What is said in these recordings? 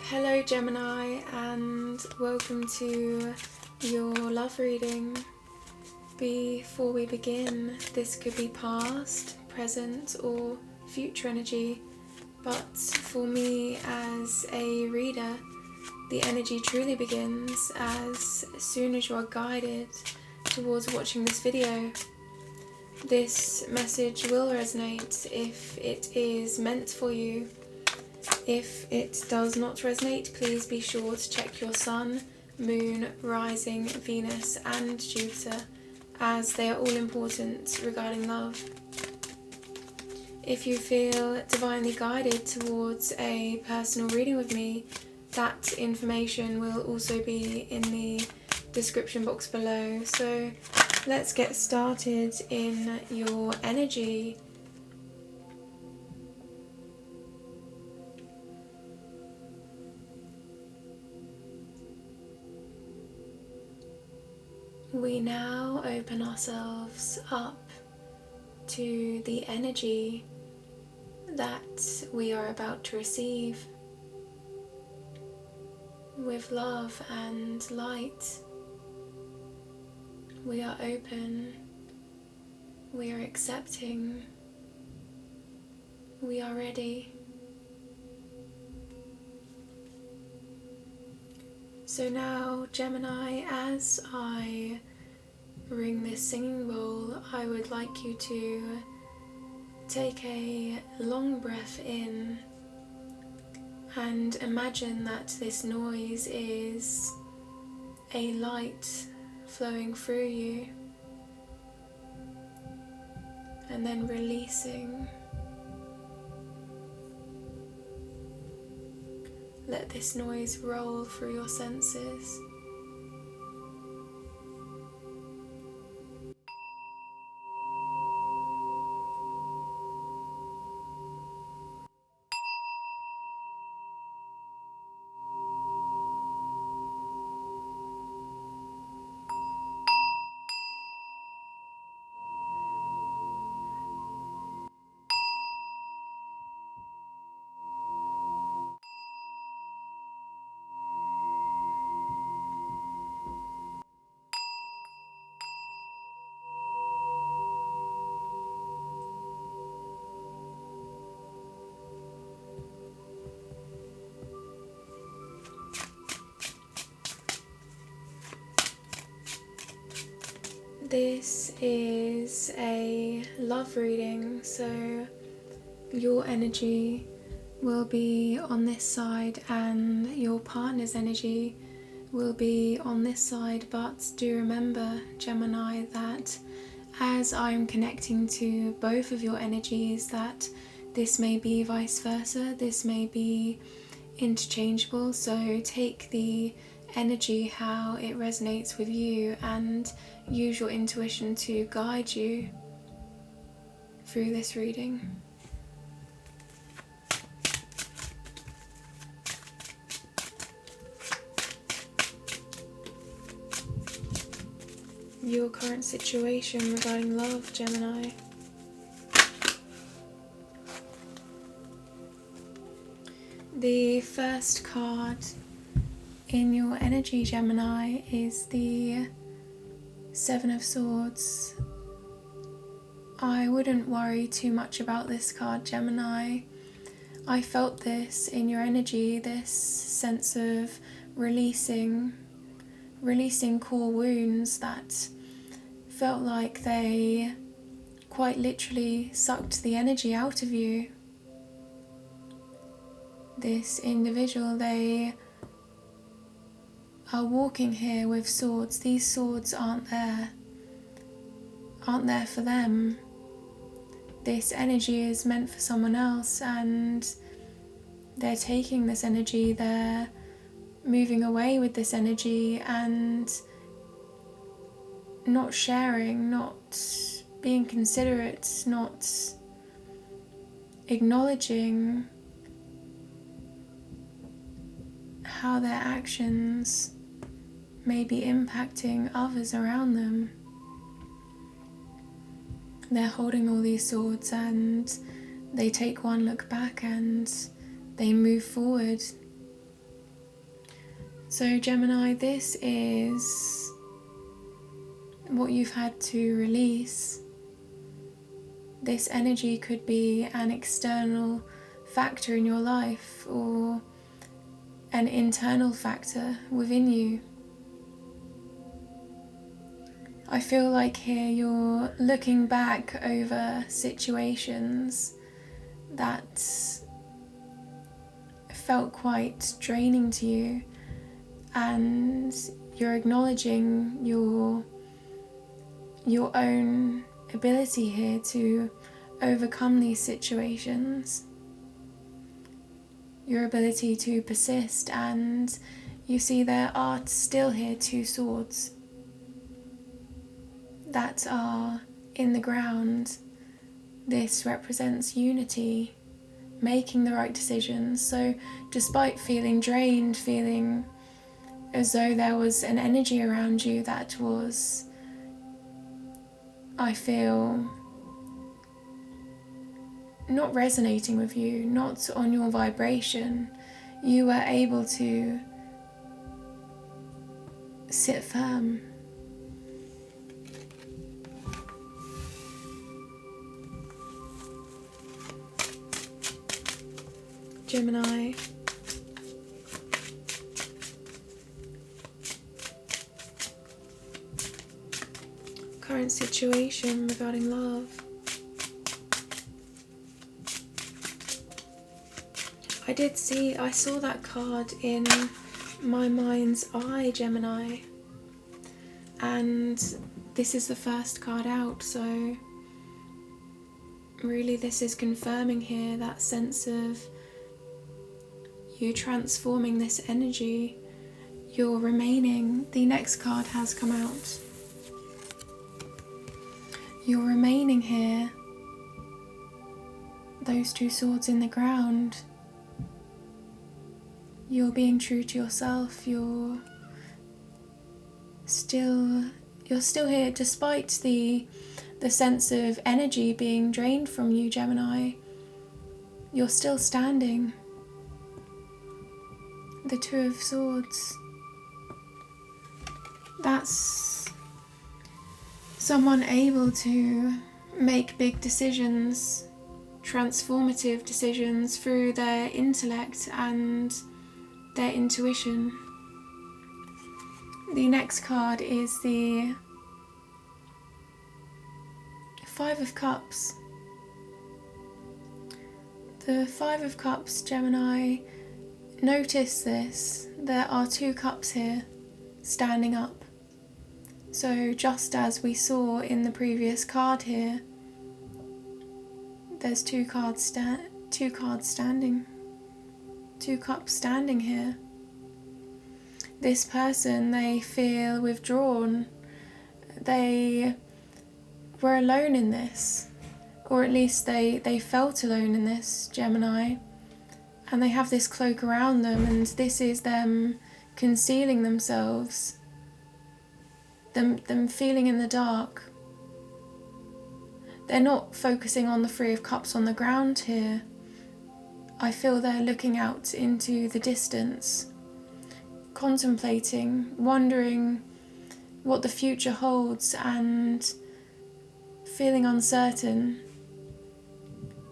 Hello Gemini, and welcome to your love reading. Before we begin, this could be past, present or future energy, but for me as a reader, the energy truly begins as soon as you are guided towards watching this video. This message will resonate if it is meant for you. If it does not resonate, please be sure to check your Sun, Moon, Rising, Venus and Jupiter, as they are all important regarding love. If you feel divinely guided towards a personal reading with me, that information will also be in the description box below. So let's get started in your energy. We now open ourselves up to the energy that we are about to receive. With love and light, we are open, we are accepting, we are ready. So now, Gemini, as I ring this singing bowl, I would like you to take a long breath in and imagine that this noise is a light flowing through you, and then releasing. Let this noise roll through your senses. This is a love reading, so your energy will be on this side and your partner's energy will be on this side. But do remember, Gemini, that as I'm connecting to both of your energies, that this may be vice versa, this may be interchangeable, so take the energy how it resonates with you and use your intuition to guide you through this reading. Your current situation regarding love, Gemini. The first card in your energy, Gemini, is the Seven of Swords. I wouldn't worry too much about this card, Gemini. I felt this in your energy, this sense of releasing core wounds that felt like they quite literally sucked the energy out of you. This individual, they are walking here with swords. These swords aren't there for them. This energy is meant for someone else, and they're taking this energy, they're moving away with this energy and not sharing, not being considerate, not acknowledging how their actions may be impacting others around them. They're holding all these swords and they take one look back and they move forward. So Gemini, this is what you've had to release. This energy could be an external factor in your life or an internal factor within you. I feel like here you're looking back over situations that felt quite draining to you, and you're acknowledging your own ability here to overcome these situations, your ability to persist, and you see there are still here two swords that are in the ground. This represents unity, making the right decisions. So despite feeling drained, feeling as though there was an energy around you that was, I feel, not resonating with you, not on your vibration, you were able to sit firm. Gemini, current situation regarding love. I saw that card in my mind's eye, Gemini, and this is the first card out, so really this is confirming here that sense of you transforming this energy. You're remaining. The next card has come out. You're remaining here. Those two swords in the ground. You're being true to yourself. You're still here despite the sense of energy being drained from you, Gemini. You're still standing. The Two of Swords. That's someone able to make big decisions, transformative decisions through their intellect and their intuition. The next card is the Five of Cups. The Five of Cups, Gemini, notice this. There are two cups here, standing up. So just as we saw in the previous card here, there's two cups standing here. This person, they feel withdrawn. They were alone in this, or at least they felt alone in this, Gemini. And they have this cloak around them, and this is them concealing themselves, them feeling in the dark. They're not focusing on the Three of Cups on the ground here. I feel they're looking out into the distance, contemplating, wondering what the future holds, and feeling uncertain,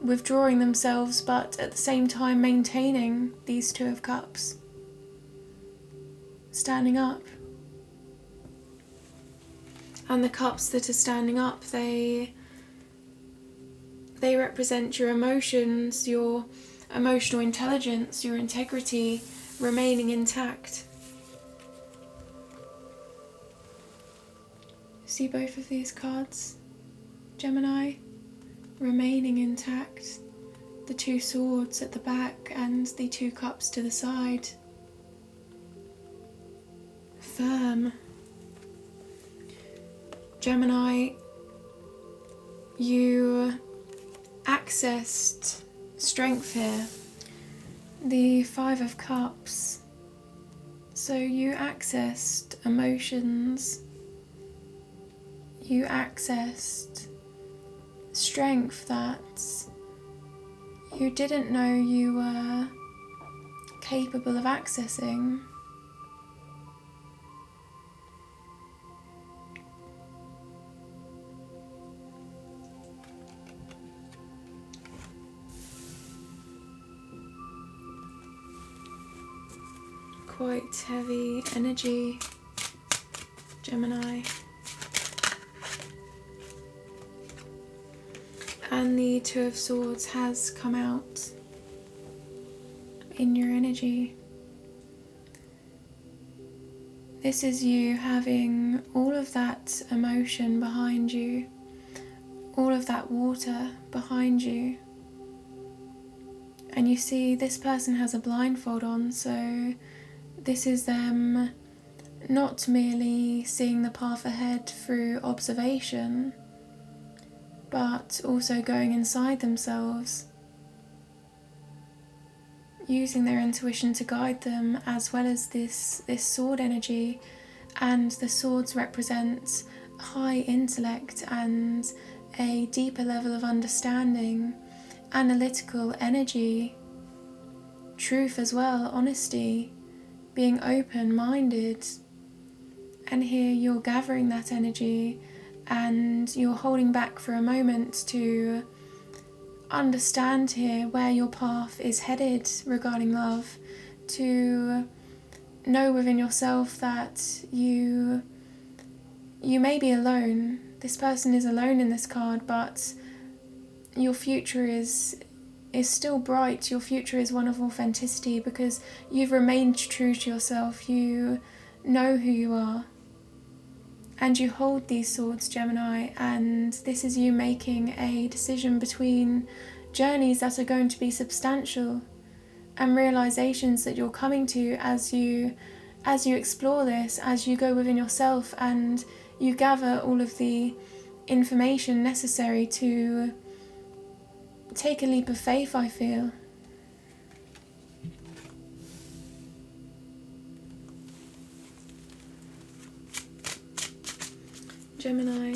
withdrawing themselves, but at the same time maintaining these Two of Cups, standing up. And the cups that are standing up, they represent your emotions, your emotional intelligence, your integrity remaining intact. See both of these cards, Gemini? Remaining intact. The two swords at the back and the two cups to the side. Firm. Gemini, you accessed strength here. The Five of Cups. So you accessed emotions. You accessed strength that you didn't know you were capable of accessing. quite heavy energy, Gemini. And the Two of Swords has come out in your energy. This is you having all of that emotion behind you, all of that water behind you. And you see this person has a blindfold on, so this is them not merely seeing the path ahead through observation, but also going inside themselves, using their intuition to guide them, as well as this sword energy. And the swords represent high intellect and a deeper level of understanding, analytical energy, truth as well, honesty, being open-minded. And here you're gathering that energy and you're holding back for a moment to understand here where your path is headed regarding love, to know within yourself that you may be alone. This person is alone in this card, but your future is still bright. Your future is one of authenticity because you've remained true to yourself. You know who you are. And you hold these swords, Gemini, and this is you making a decision between journeys that are going to be substantial and realizations that you're coming to as you explore this, as you go within yourself and you gather all of the information necessary to take a leap of faith, I feel. Gemini,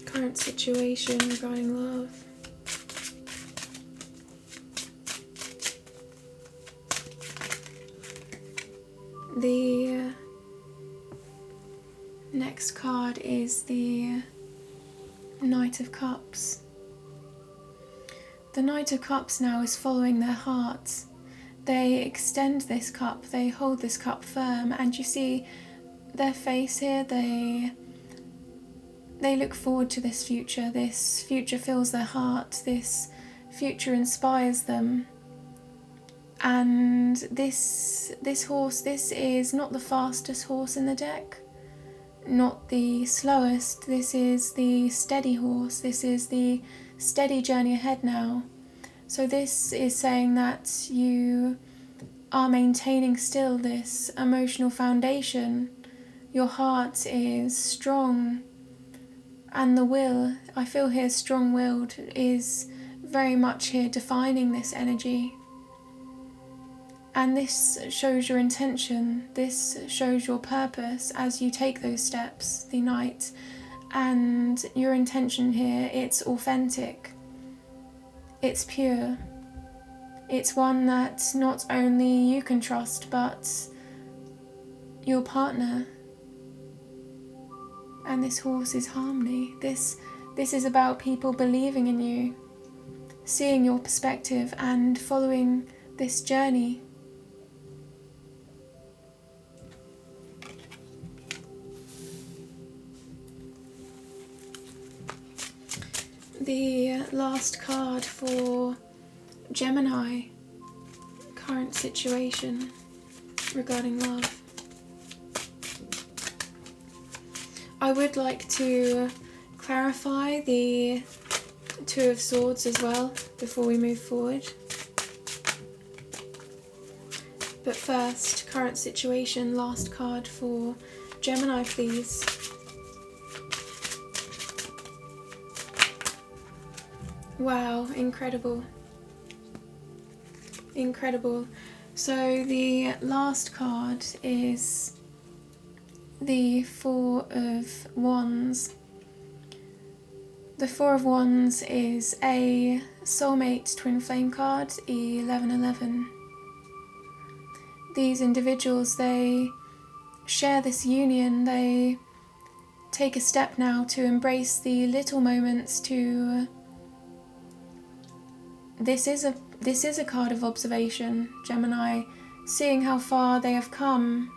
current situation regarding love. The next card is the Knight of Cups. The Knight of Cups now is following their heart. They extend this cup, they hold this cup firm, and you see their face here, they look forward to this future. This future fills their heart, this future inspires them. And this horse, this is not the fastest horse in the deck, not the slowest. This is the steady horse, this is the steady journey ahead now. So this is saying that you are maintaining still this emotional foundation. Your heart is strong, and the will, I feel here strong-willed, is very much here defining this energy. And this shows your intention, this shows your purpose as you take those steps, the Knight. And your intention here, it's authentic. It's pure. It's one that not only you can trust, but your partner. And this horse is harmony. This is about people believing in you, seeing your perspective and following this journey. The last card for Gemini, current situation regarding love. I would like to clarify the Two of Swords as well before we move forward. But first, current situation, last card for Gemini, please. Wow, incredible. Incredible. So the last card is the Four of Wands. The Four of Wands is a soulmate twin flame card, 1111. These individuals, they share this union, they take a step now to embrace the little moments, to this is this is a card of observation, Gemini, seeing how far they have come,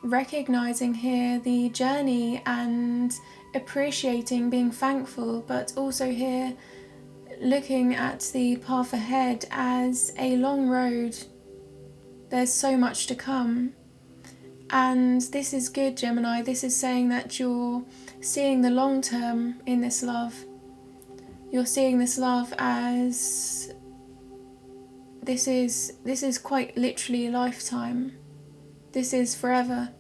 recognizing here the journey and appreciating, being thankful, but also here looking at the path ahead as a long road. There's so much to come. And this is good, Gemini. This is saying that you're seeing the long term in this love. You're seeing this love as this is quite literally a lifetime. This is forever.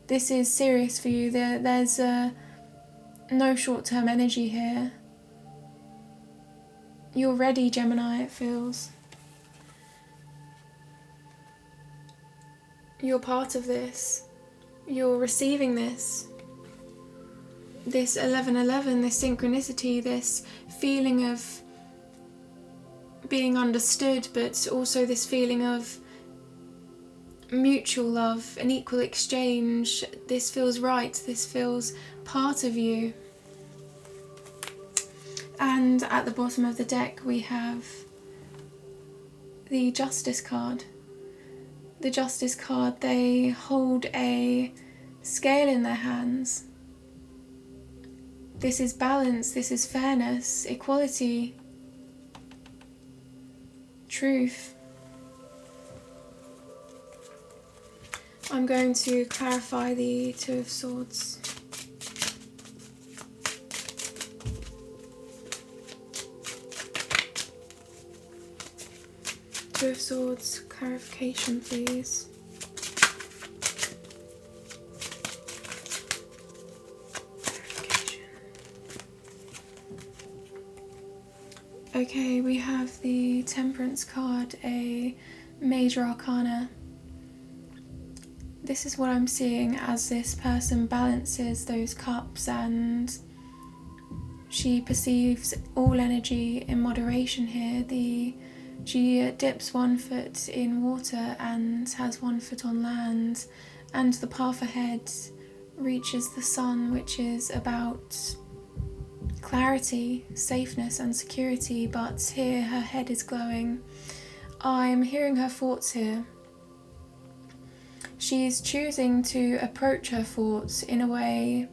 This is serious for you. There's no short-term energy here. You're ready, Gemini, it feels. You're part of this. You're receiving this. This 1111, this synchronicity, this feeling of being understood, but also this feeling of mutual love, an equal exchange. This feels right. This feels part of you. And at the bottom of the deck we have the Justice card. The Justice card, they hold a scale in their hands. This is balance, this is fairness, equality, truth. I'm going to clarify the Two of Swords. Two of Swords, clarification please. Clarification. Okay, we have the Temperance card, a major arcana. This is what I'm seeing as this person balances those cups and she perceives all energy in moderation here. She dips 1 foot in water and has 1 foot on land, and the path ahead reaches the sun, which is about clarity, safeness and security, but here her head is glowing. I'm hearing her thoughts here. She's choosing to approach her thoughts in a way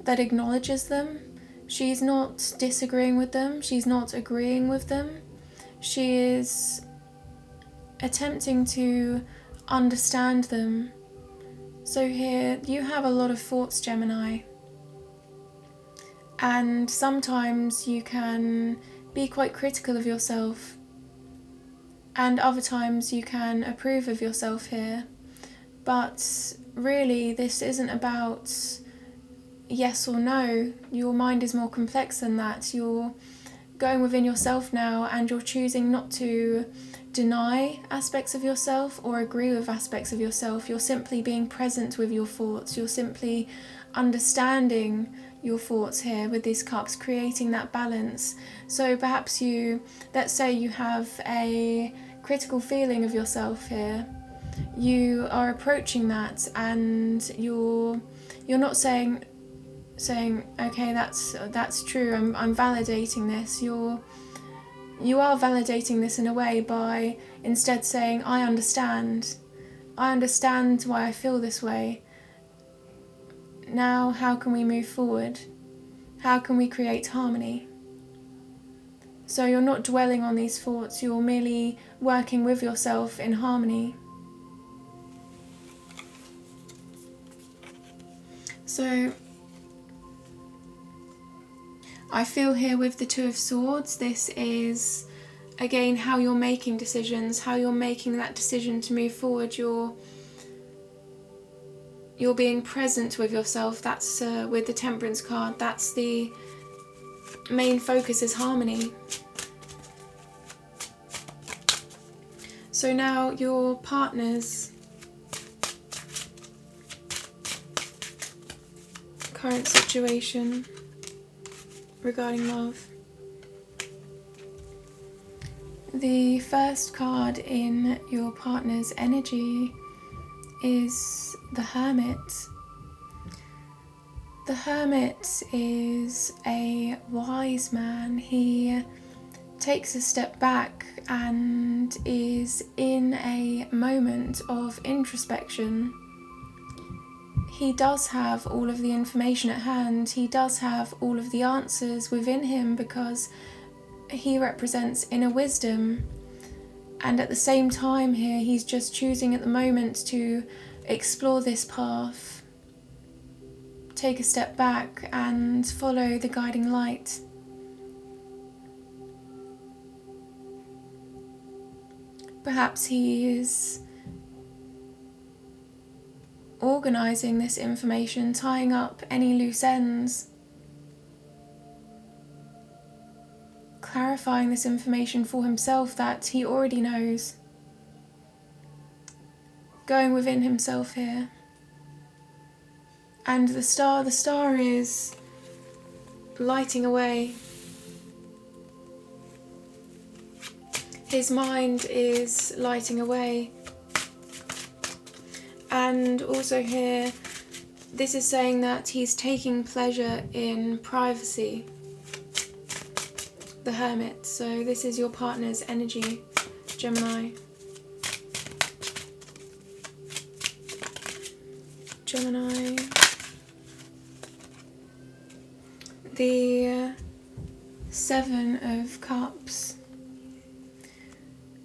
that acknowledges them. She's not disagreeing with them, she's not agreeing with them. She is attempting to understand them. So here you have a lot of thoughts, Gemini. And sometimes you can be quite critical of yourself. And other times you can approve of yourself here. But really this isn't about yes or no. Your mind is more complex than that. You're going within yourself now and you're choosing not to deny aspects of yourself or agree with aspects of yourself. You're simply being present with your thoughts. You're simply understanding your thoughts here with these cups, creating that balance. So perhaps let's say you have a critical feeling of yourself here. You are approaching that and you're not saying okay, that's true, I'm validating this. You are validating this in a way by instead saying I understand why I feel this way. Now how can we move forward? How can we create harmony? So you're not dwelling on these thoughts, you're merely working with yourself in harmony. So I feel here with the Two of Swords, this is again how you're making decisions, how you're making that decision to move forward. You're being present with yourself. That's with the Temperance card, that's the main focus, is harmony. So now your partner's current situation regarding love. The first card in your partner's energy is the Hermit. The Hermit is a wise man. He takes a step back and is in a moment of introspection. He does have all of the information at hand. He does have all of the answers within him because he represents inner wisdom. And at the same time here, he's just choosing at the moment to explore this path, take a step back and follow the guiding light. Perhaps he is organising this information, tying up any loose ends, clarifying this information for himself that he already knows, going within himself here. And the star is lighting away. His mind is lighting away. And also here, this is saying that he's taking pleasure in privacy. The Hermit. So this is your partner's energy, Gemini. Gemini. The Seven of Cups.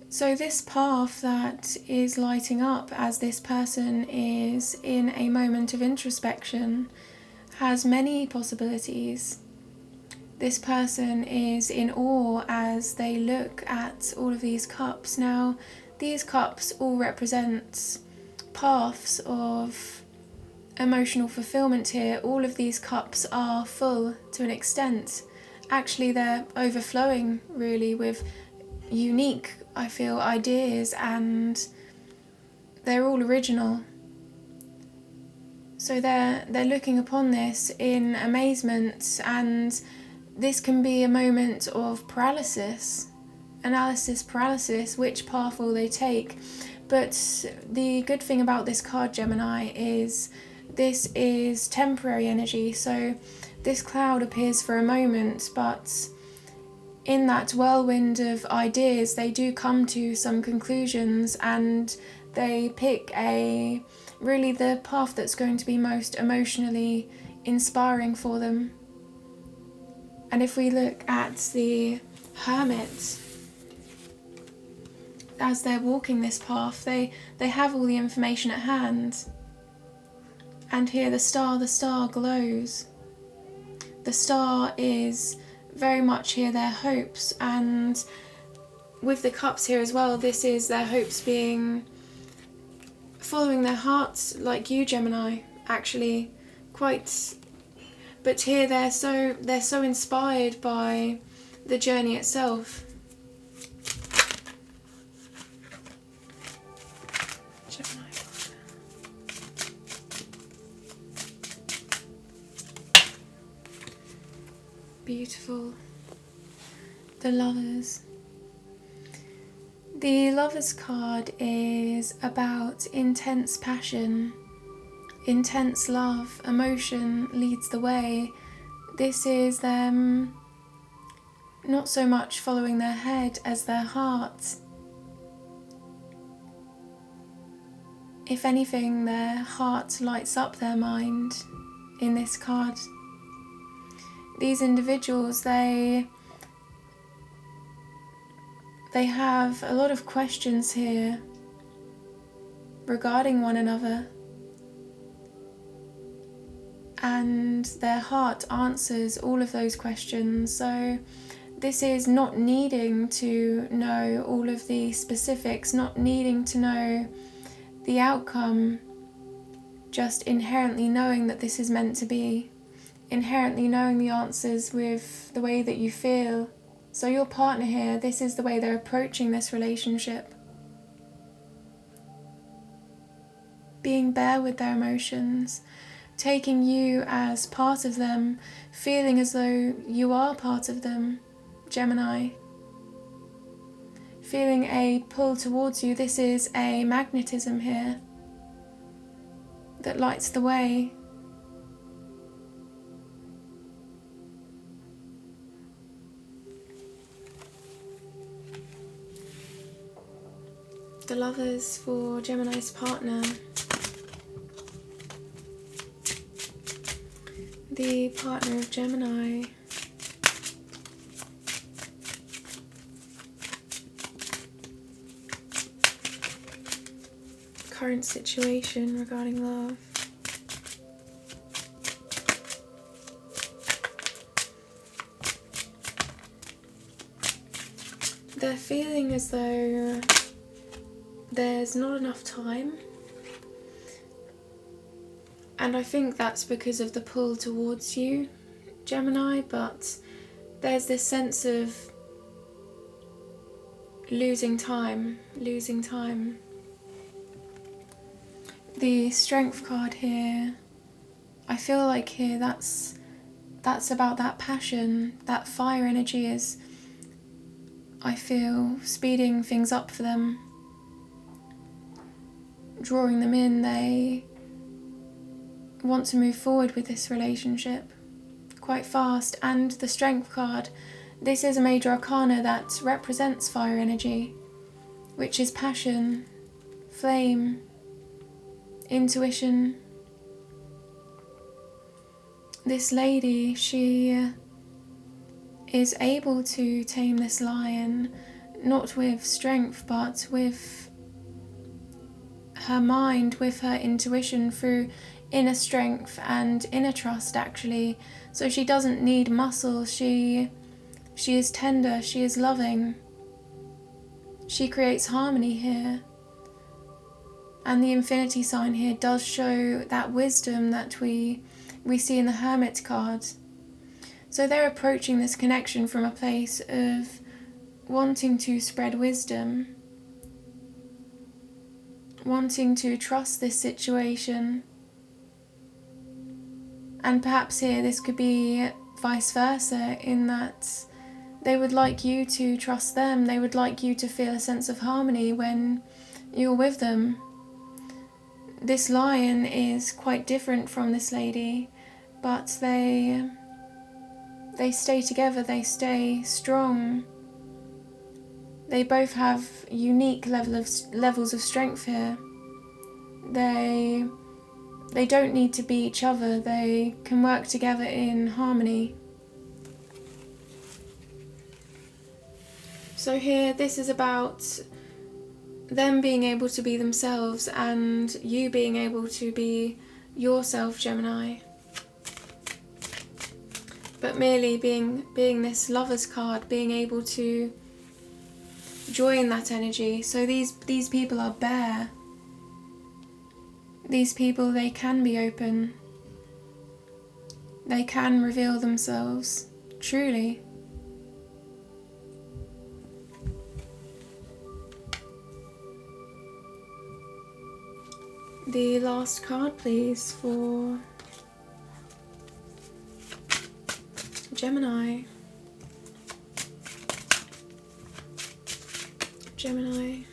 So this path that is lighting up as this person is in a moment of introspection has many possibilities. This person is in awe as they look at all of these cups. Now, these cups all represent paths of emotional fulfillment here. All of these cups are full to an extent. Actually, they're overflowing really with unique, I feel, ideas, and they're all original. So they're looking upon this in amazement, and this can be a moment of analysis paralysis. Which path will they take? But the good thing about this card, Gemini, is this is temporary energy. So this cloud appears for a moment, but in that whirlwind of ideas, they do come to some conclusions, and they pick really the path that's going to be most emotionally inspiring for them. And if we look at the Hermit, as they're walking this path, they have all the information at hand. And here the star glows. The star is very much here their hopes, and with the cups here as well, this is their hopes being following their hearts, like you, Gemini, actually quite. But here they're so inspired by the journey itself. Gemini. Beautiful. The Lovers. The Lovers card is about intense passion, intense love. Emotion leads the way. This is them not so much following their head as their heart. If anything, their heart lights up their mind in this card. These individuals, they have a lot of questions here regarding one another, and their heart answers all of those questions. So this is not needing to know all of the specifics, not needing to know the outcome, just inherently knowing that this is meant to be. Inherently knowing the answers with the way that you feel. So your partner here, this is the way they're approaching this relationship. Being bare with their emotions, taking you as part of them, feeling as though you are part of them, Gemini. Feeling a pull towards you. This is a magnetism here that lights the way. the Lovers for Gemini's partner. The partner of Gemini. Current situation regarding love. They're feeling as though there's not enough time, and I think that's because of the pull towards you, Gemini, but there's this sense of losing time. The Strength card here, I feel like here that's about that passion, that fire energy is, I feel, speeding things up for them, drawing them in. They want to move forward with this relationship quite fast. And the Strength card, this is a major arcana that represents fire energy, which is passion, flame, intuition. This lady, she is able to tame this lion, not with strength, but with her mind, with her intuition, through inner strength and inner trust, actually. So she doesn't need muscle. She is tender, she is loving. She creates harmony here. And the infinity sign here does show that wisdom that we see in the Hermit card. So they're approaching this connection from a place of wanting to spread wisdom, wanting to trust this situation. And perhaps here this could be vice versa, in that they would like you to trust them. They would like you to feel a sense of harmony when you're with them. This lion is quite different from this lady, but they stay together, they stay strong. They both have unique levels of strength here. They don't need to be each other, they can work together in harmony. So here, this is about them being able to be themselves and you being able to be yourself, Gemini. But merely being this Lover's card, being able to join that energy. So these people are bare. These people, they can be open. They can reveal themselves, truly. The last card, please, for Gemini. Gemini.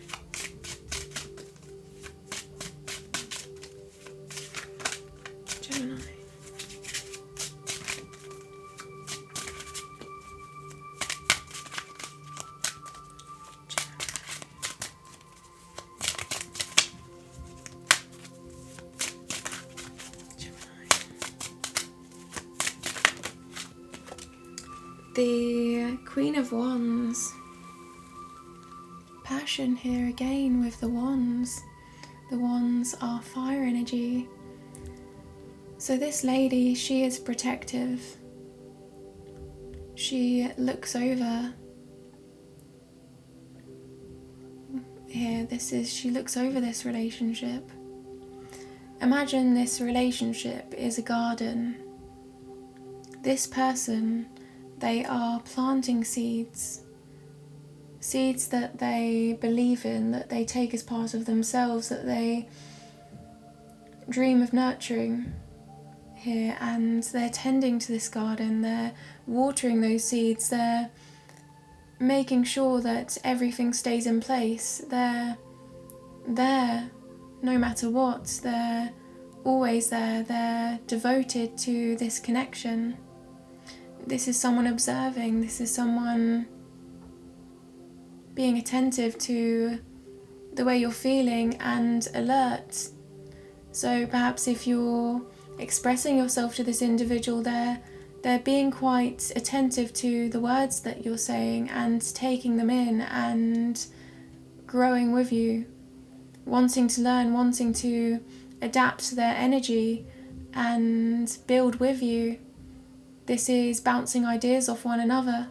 Gemini. The Queen of Wands. Passion here again with the wands. The wands are fire energy. So this lady, she is protective. She looks over. Here, she looks over this relationship. Imagine this relationship is a garden. This person, they are planting seeds. Seeds that they believe in, that they take as part of themselves, that they dream of nurturing here. And they're tending to this garden, they're watering those seeds, they're making sure that everything stays in place. They're there no matter what, they're always there, they're devoted to this connection. This is someone observing, this is someone being attentive to the way you're feeling and alert. So perhaps if you're expressing yourself to this individual, they're being quite attentive to the words that you're saying and taking them in and growing with you, wanting to learn, wanting to adapt to their energy and build with you. This is bouncing ideas off one another,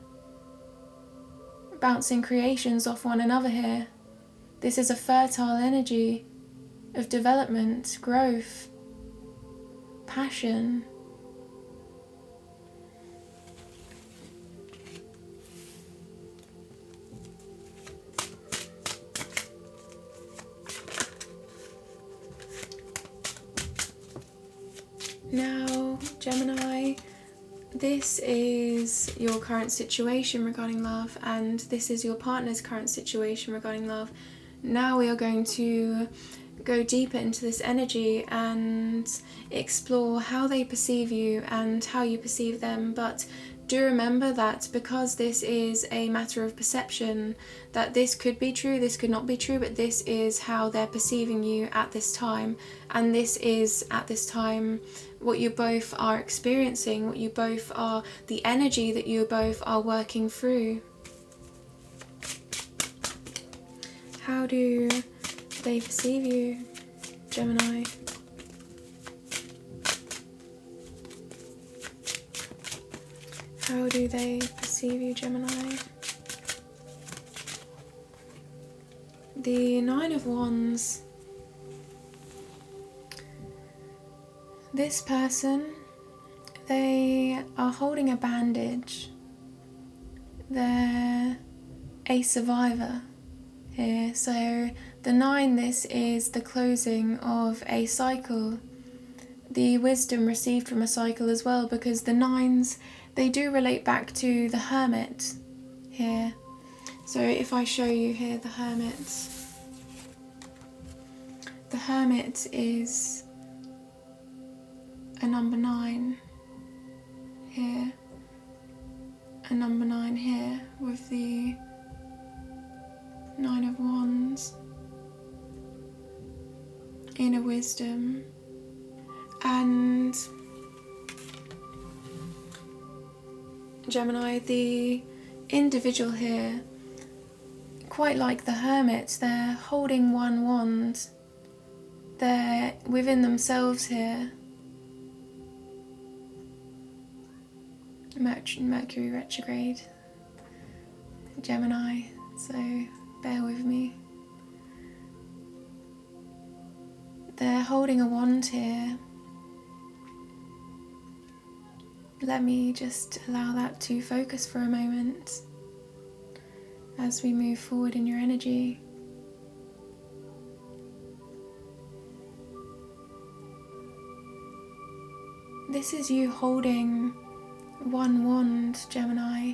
bouncing creations off one another here. This is a fertile energy of development, growth, passion. Now, Gemini, this is your current situation regarding love, and this is your partner's current situation regarding love. Now we are going to go deeper into this energy and explore how they perceive you and how you perceive them. But do remember that because this is a matter of perception, that this could be true, this could not be true, but this is how they're perceiving you at this time. And this is, at this time, what you both are experiencing, what you both are, the energy that you both are working through. How do they perceive you, Gemini? How do they perceive you, Gemini? The Nine of Wands. This person, they are holding a bandage. They're a survivor here. So the 9, this is the closing of a cycle. The wisdom received from a cycle as well, because the 9s, they do relate back to the Hermit here. So if I show you here the Hermit is a number 9 here, a number 9 here with the 9 of Wands, inner wisdom. And Gemini, the individual here, quite like the Hermit, they're holding one wand. They're within themselves here. Mercury retrograde, Gemini, so bear with me. They're holding a wand here. Let me just allow that to focus for a moment as we move forward in your energy. This is you holding one wand, Gemini,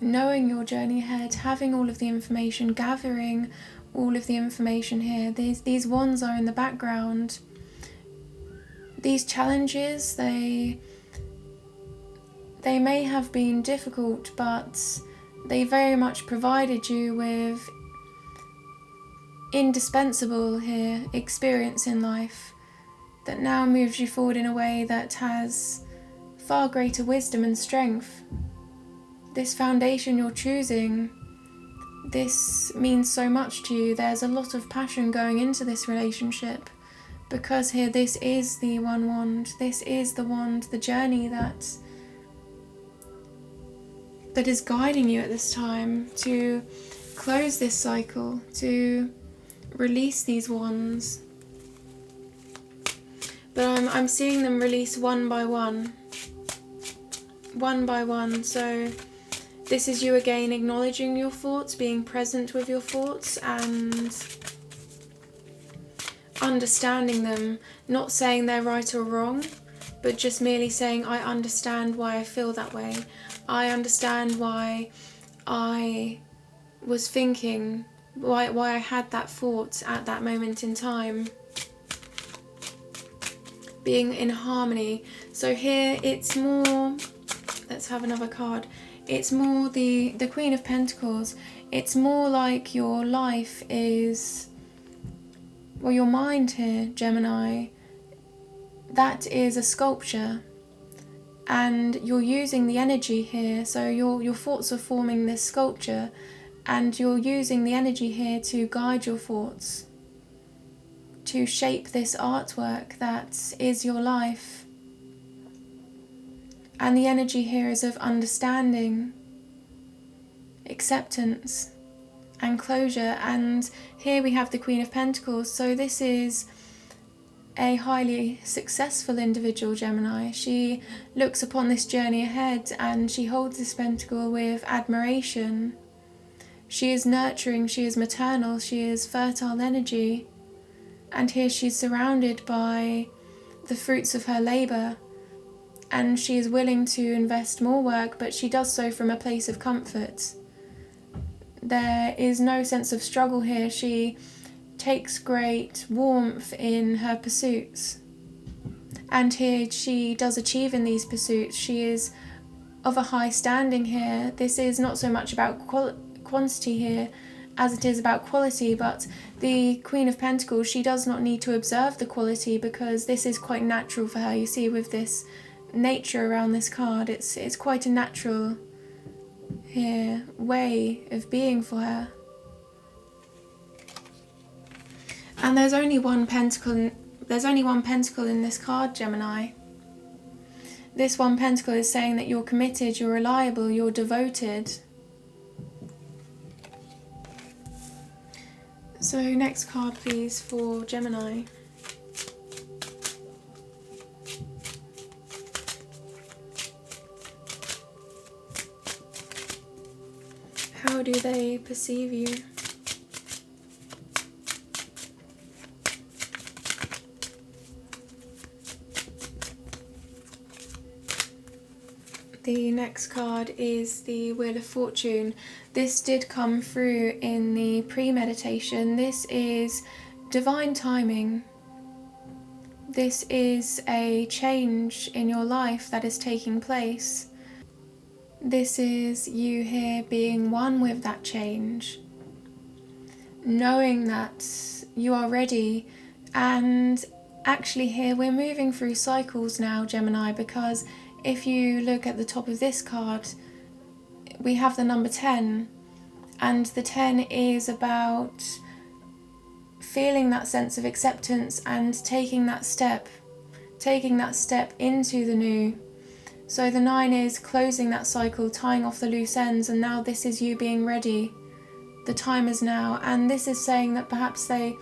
knowing your journey ahead, having all of the information, gathering all of the information here. These wands are in the background. These challenges, they may have been difficult, but they very much provided you with indispensable here experience in life that now moves you forward in a way that has far greater wisdom and strength. This foundation you're choosing, this means so much to you. There's a lot of passion going into this relationship, because here this is the one wand. This is the wand, the journey that is guiding you at this time to close this cycle, to release these wands. But I'm seeing them release one by one. One by one. So this is you again acknowledging your thoughts, being present with your thoughts and understanding them, not saying they're right or wrong, but just merely saying, I understand why I feel that way. I understand why I was thinking, why I had that thought at that moment in time. Being in harmony. So here it's more, let's have another card. it's more the Queen of Pentacles. It's more like your life is, well, your mind here, Gemini, that is a sculpture, and you're using the energy here. So your thoughts are forming this sculpture, and you're using the energy here to guide your thoughts, to shape this artwork that is your life. And the energy here is of understanding, acceptance, and closure. And here we have the Queen of Pentacles. So this is a highly successful individual, Gemini. She looks upon this journey ahead and she holds this pentacle with admiration. She is nurturing, she is maternal, she is fertile energy. And here she's surrounded by the fruits of her labour. And she is willing to invest more work, but she does so from a place of comfort. There is no sense of struggle here. She takes great warmth in her pursuits. And here she does achieve in these pursuits. She is of a high standing here. This is not so much about quantity here as it is about quality, but the Queen of Pentacles, she does not need to observe the quality because this is quite natural for her. You see with this nature around this card, it's quite a natural here way of being for her. And there's only one pentacle in this card, Gemini. This one pentacle is saying that you're committed, you're reliable, you're devoted. So next card please for Gemini. How do they perceive you? The next card is the Wheel of Fortune. This did come through in the pre-meditation. This is divine timing. This is a change in your life that is taking place. This is you here being one with that change, knowing that you are ready. And actually here we're moving through cycles now, Gemini, because if you look at the top of this card, we have the number 10, and the 10 is about feeling that sense of acceptance and taking that step into the new. So the 9 is closing that cycle, tying off the loose ends, and now this is you being ready. The time is now, and this is saying that perhaps they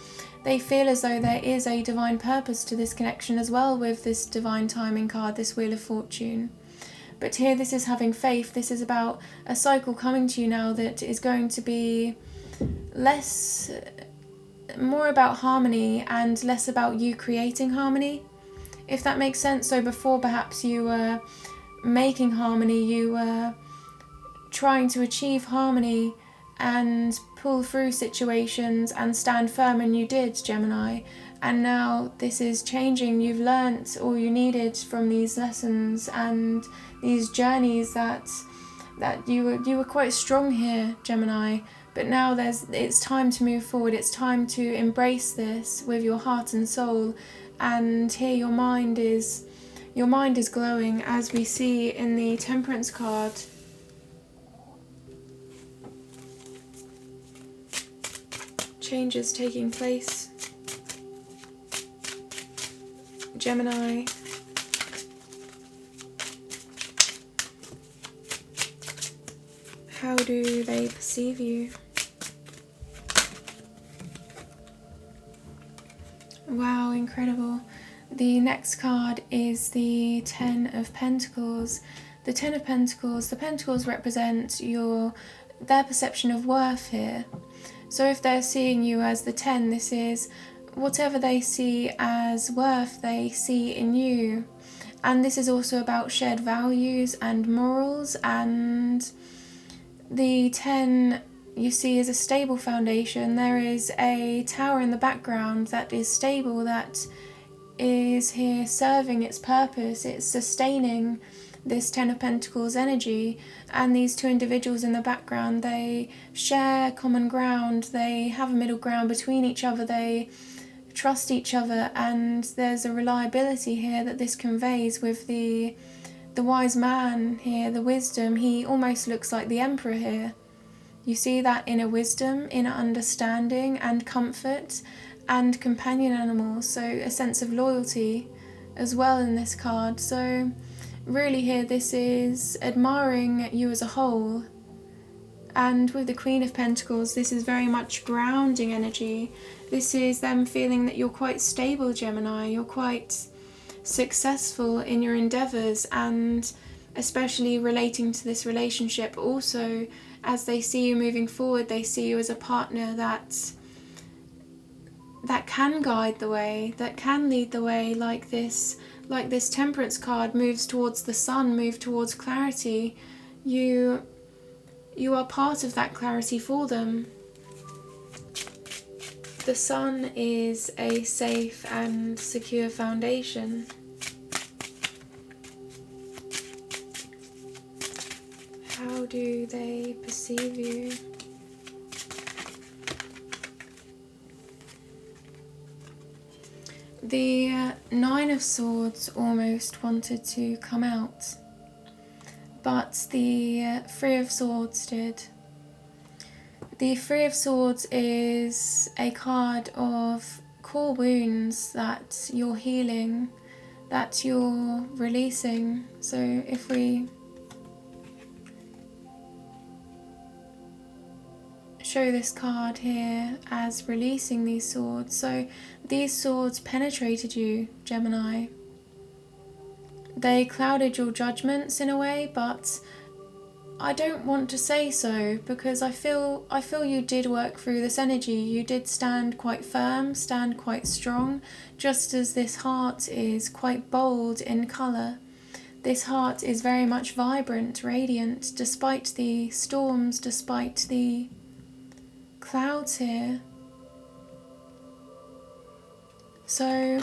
feel as though there is a divine purpose to this connection as well with this divine timing card, this Wheel of Fortune. But here this is having faith. This is about a cycle coming to you now that is going to be more about harmony and less about you creating harmony, if that makes sense. So before perhaps you were making harmony, you were trying to achieve harmony and pull through situations and stand firm, and you did, Gemini. And now this is changing. You've learnt all you needed from these lessons and these journeys that you were quite strong here, Gemini. But now it's time to move forward. It's time to embrace this with your heart and soul. And here your mind is glowing, as we see in the Temperance card. Changes taking place, Gemini. How do they perceive you? Wow, incredible. The next card is the 10 of Pentacles. The 10 of Pentacles, the Pentacles represent their perception of worth here. So if they're seeing you as the 10, this is whatever they see as worth, they see in you. And this is also about shared values and morals. And the 10 you see is a stable foundation. There is a tower in the background that is stable, that is here serving its purpose. It's sustaining this Ten of Pentacles energy, and these two individuals in the background, they share common ground, they have a middle ground between each other, they trust each other, and there's a reliability here that this conveys with the wise man here, the wisdom. He almost looks like the Emperor here. You see that inner wisdom, inner understanding and comfort and companion animals, so a sense of loyalty as well in this card. So really here this is admiring you as a whole. And with the Queen of Pentacles, this is very much grounding energy. This is them feeling that you're quite stable, Gemini. You're quite successful in your endeavours, and especially relating to this relationship. Also, as they see you moving forward, they see you as a partner that can guide the way, that can lead the way, like this Temperance card moves towards the sun, move towards clarity. You are part of that clarity for them. The sun is a safe and secure foundation. How do they perceive you? The Nine of Swords almost wanted to come out, but the Three of Swords did. The Three of Swords is a card of core wounds that you're healing, that you're releasing. So if we show this card here as releasing these swords, so these swords penetrated you, Gemini. They clouded your judgments in a way, but I don't want to say so, because I feel you did work through this energy. You did stand quite firm, stand quite strong, just as this heart is quite bold in colour. This heart is very much vibrant, radiant, despite the storms, despite the clouds here. So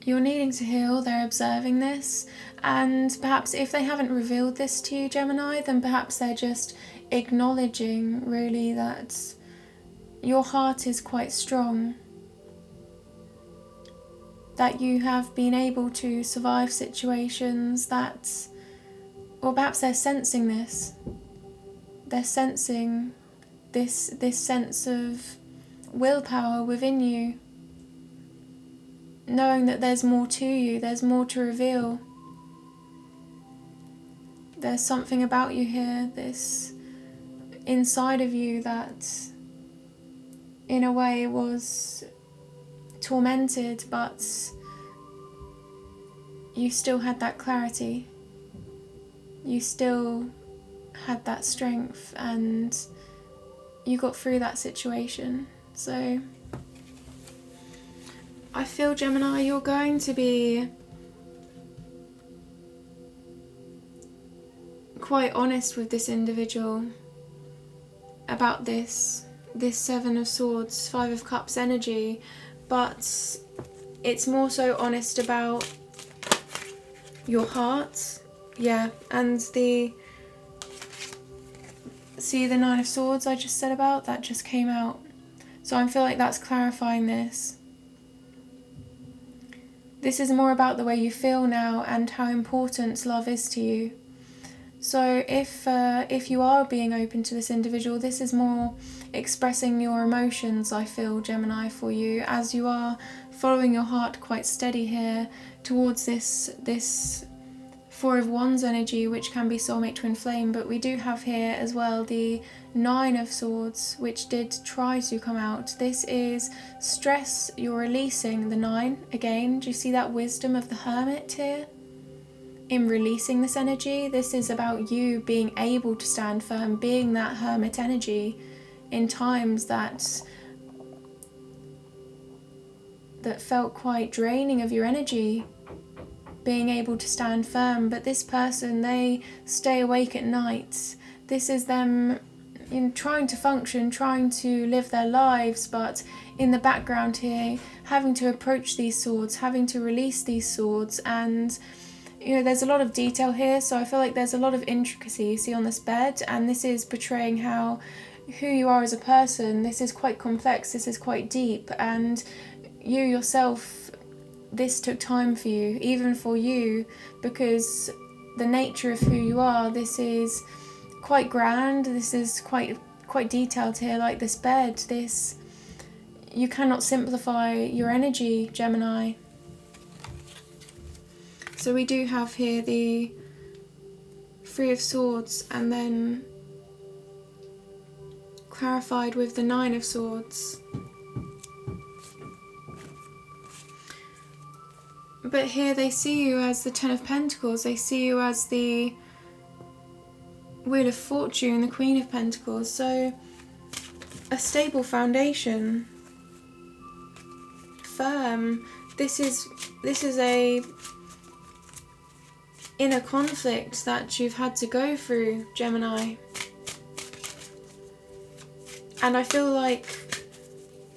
you're needing to heal, they're observing this, and perhaps if they haven't revealed this to you, Gemini, then perhaps they're just acknowledging really that your heart is quite strong, that you have been able to survive situations that, or perhaps they're sensing this. They're sensing this sense of willpower within you, knowing that there's more to you, there's more to reveal. There's something about you here, this inside of you that in a way was tormented, but you still had that clarity. You still had that strength, and you got through that situation. So I feel, Gemini, you're going to be quite honest with this individual about this Seven of Swords, Five of Cups energy, but it's more so honest about your heart. Yeah, and see the Nine of Swords I just said about, that just came out. So I feel like that's clarifying this. This is more about the way you feel now and how important love is to you. So if you are being open to this individual, this is more expressing your emotions, I feel, Gemini, for you, as you are following your heart quite steady here towards this Four of Wands energy, which can be soulmate twin flame. But we do have here as well the Nine of Swords, which did try to come out. This is stress. You're releasing the Nine again. Do you see that wisdom of the Hermit here? In releasing this energy, this is about you being able to stand firm, being that Hermit energy in times that felt quite draining of your energy, being able to stand firm. But this person, they stay awake at night. This is them trying to function, trying to live their lives, but in the background here, having to approach these swords, having to release these swords. And there's a lot of detail here, so I feel like there's a lot of intricacy you see on this bed, and this is portraying who you are as a person. This is quite complex, this is quite deep, and you yourself, this took time for you, even for you, because the nature of who you are, this is quite grand, this is quite detailed here, like this bed. You cannot simplify your energy, Gemini. So we do have here the Three of Swords, and then clarified with the Nine of Swords. But here they see you as the Ten of Pentacles, they see you as the Wheel of Fortune, the Queen of Pentacles. So a stable foundation, firm. This is a inner conflict that you've had to go through, Gemini. And I feel like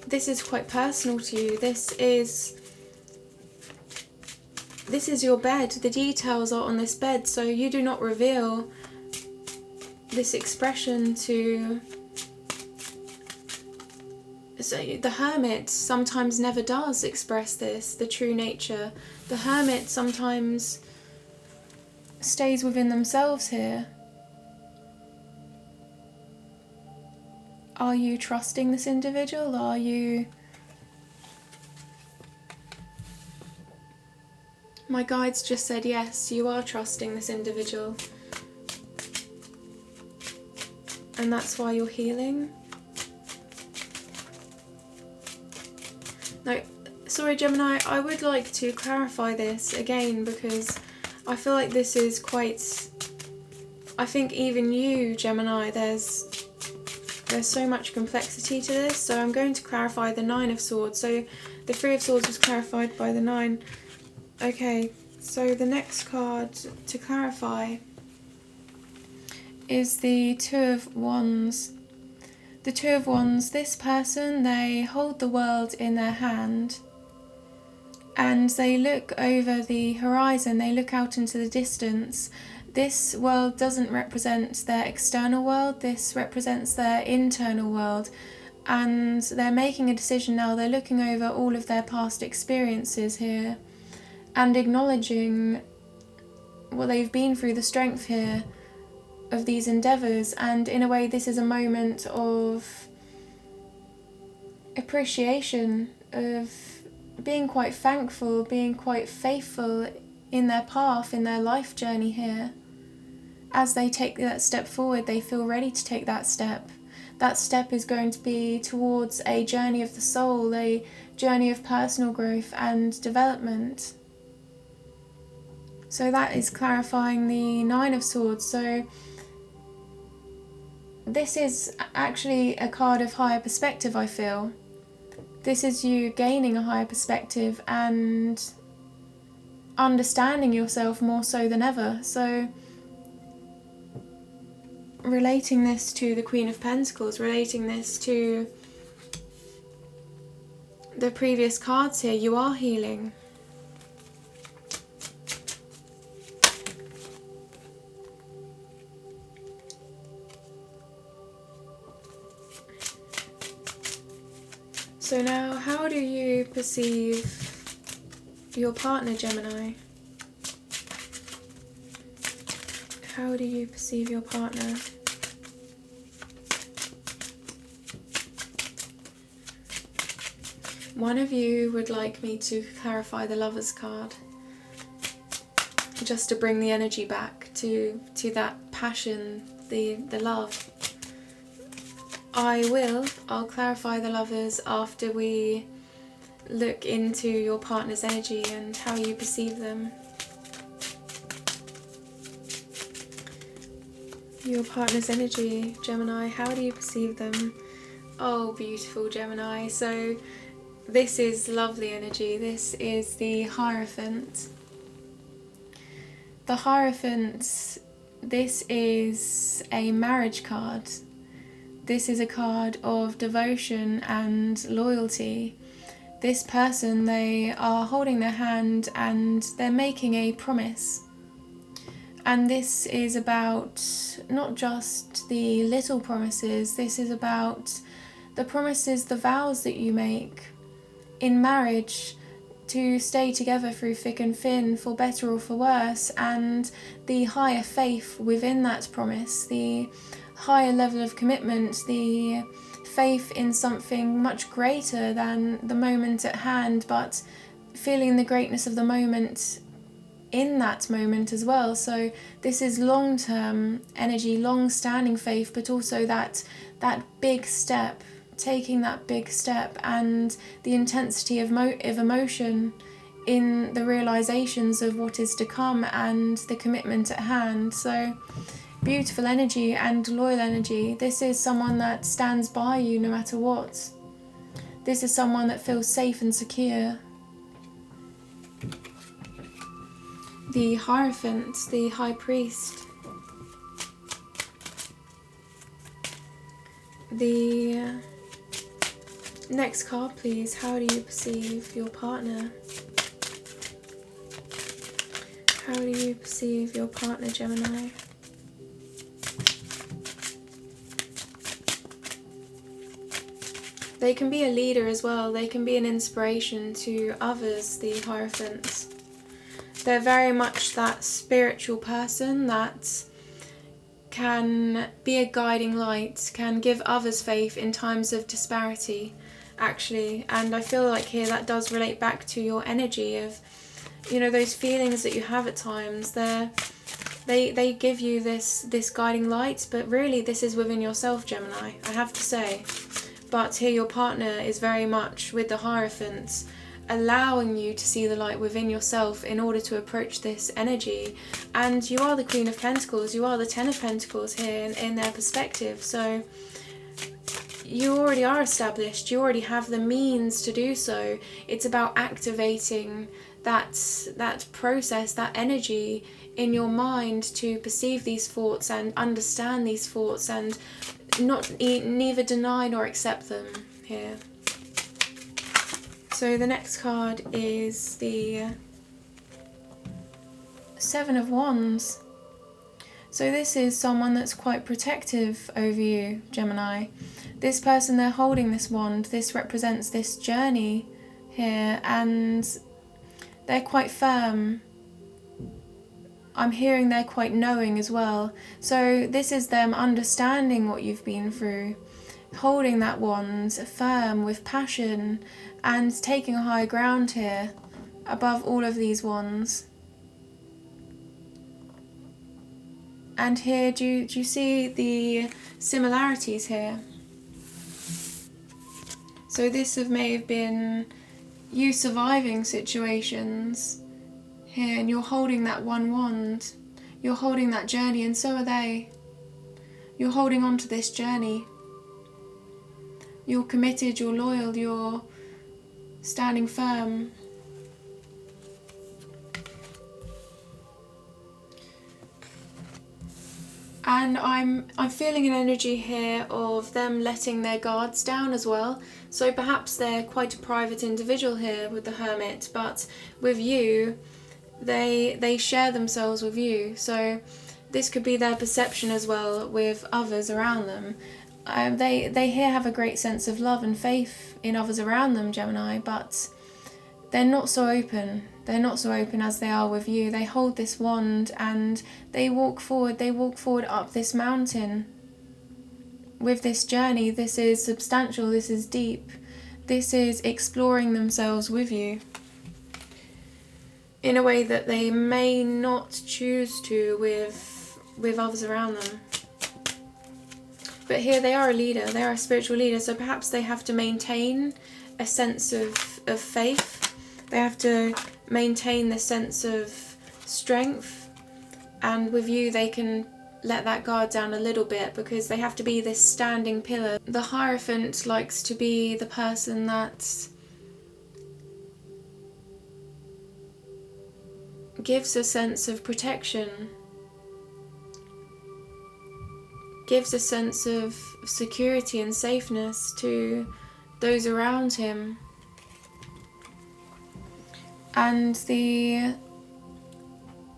this is quite personal to you. This is your bed. The details are on this bed, so you do not reveal this expression to... So the Hermit sometimes never does express this, the true nature. The Hermit sometimes stays within themselves here. Are you trusting this individual? Are you... My guides just said yes, you are trusting this individual. And that's why you're healing. No, sorry Gemini, I would like to clarify this again, because I feel like this is quite... I think even you, Gemini, there's so much complexity to this, so I'm going to clarify the Nine of Swords. So the Three of Swords was clarified by the Nine. Okay, so the next card to clarify is the Two of Wands. The Two of Wands, this person, they hold the world in their hand and they look over the horizon, they look out into the distance. This world doesn't represent their external world, this represents their internal world, and they're making a decision now. They're looking over all of their past experiences here and acknowledging what they've been through, the strength here of these endeavours, and in a way this is a moment of appreciation, of being quite thankful, being quite faithful in their path, in their life journey here. As they take that step forward, they feel ready to take that step. That step is going to be towards a journey of the soul, a journey of personal growth and development. So that is clarifying the Nine of Swords. So this is actually a card of higher perspective, I feel. This is you gaining a higher perspective and understanding yourself more so than ever. So relating this to the Queen of Pentacles, relating this to the previous cards here, you are healing. So now, how do you perceive your partner, Gemini? How do you perceive your partner? One of you would like me to clarify the Lovers card, just to bring the energy back to that passion, the love. I'll clarify the Lovers after we look into your partner's energy and how you perceive them. Your partner's energy, Gemini, how do you perceive them? Oh, beautiful, Gemini. So this is lovely energy. This is the Hierophant. The Hierophant, this is a marriage card. this is a card of devotion and loyalty. This person, they are holding their hand and they're making a promise. And this is about not just the little promises, this is about the promises, the vows that you make in marriage to stay together through thick and thin, for better or for worse, and the higher faith within that promise, the higher level of commitment, the faith in something much greater than the moment at hand, but feeling the greatness of the moment in that moment as well. So this is long-term energy, long-standing faith, but also that big step, taking that big step, and the intensity of emotion in the realizations of what is to come and the commitment at hand. So beautiful energy and loyal energy. This is someone that stands by you no matter what. This is someone that feels safe and secure. The Hierophant, the High Priest. The next card, please. How do you perceive your partner? How do you perceive your partner, Gemini? They can be a leader as well. They can be an inspiration to others, the Hierophants. They're very much that spiritual person that can be a guiding light, can give others faith in times of disparity, actually. And I feel like here that does relate back to your energy of, you know, those feelings that you have at times. They give you this guiding light, but really this is within yourself, Gemini, I have to say. But here your partner is very much with the Hierophants, allowing you to see the light within yourself in order to approach this energy. And you are the Queen of Pentacles, you are the Ten of Pentacles here in their perspective. So you already are established, you already have the means to do so. It's about activating that process, that energy in your mind to perceive these thoughts and understand these thoughts and neither deny nor accept them here. So the next card is the Seven of Wands. So this is someone that's quite protective over you, Gemini. This person, they're holding this wand. This represents this journey here, and they're quite firm. I'm hearing they're quite knowing as well. So this is them understanding what you've been through, holding that wand firm with passion and taking a high ground here above all of these wands. And here, do you see the similarities here? So this may have been you surviving situations here, and you're holding that one wand. You're holding that journey, and so are they. You're holding on to this journey. You're committed, you're loyal, you're standing firm. And I'm feeling an energy here of them letting their guards down as well. So perhaps they're quite a private individual here with the Hermit, but with you, they share themselves with you. So this could be their perception as well with others around them. They here have a great sense of love and faith in others around them, Gemini, but they're not so open. They're not so open as they are with you. They hold this wand and they walk forward. They walk forward up this mountain with this journey. This is substantial. This is deep. This is exploring themselves with you in a way that they may not choose to with others around them. But here they are a leader, they are a spiritual leader, so perhaps they have to maintain a sense of faith. They have to maintain the sense of strength, and with you they can let that guard down a little bit because they have to be this standing pillar. The Hierophant likes to be the person that gives a sense of protection, gives a sense of security and safeness to those around him. And the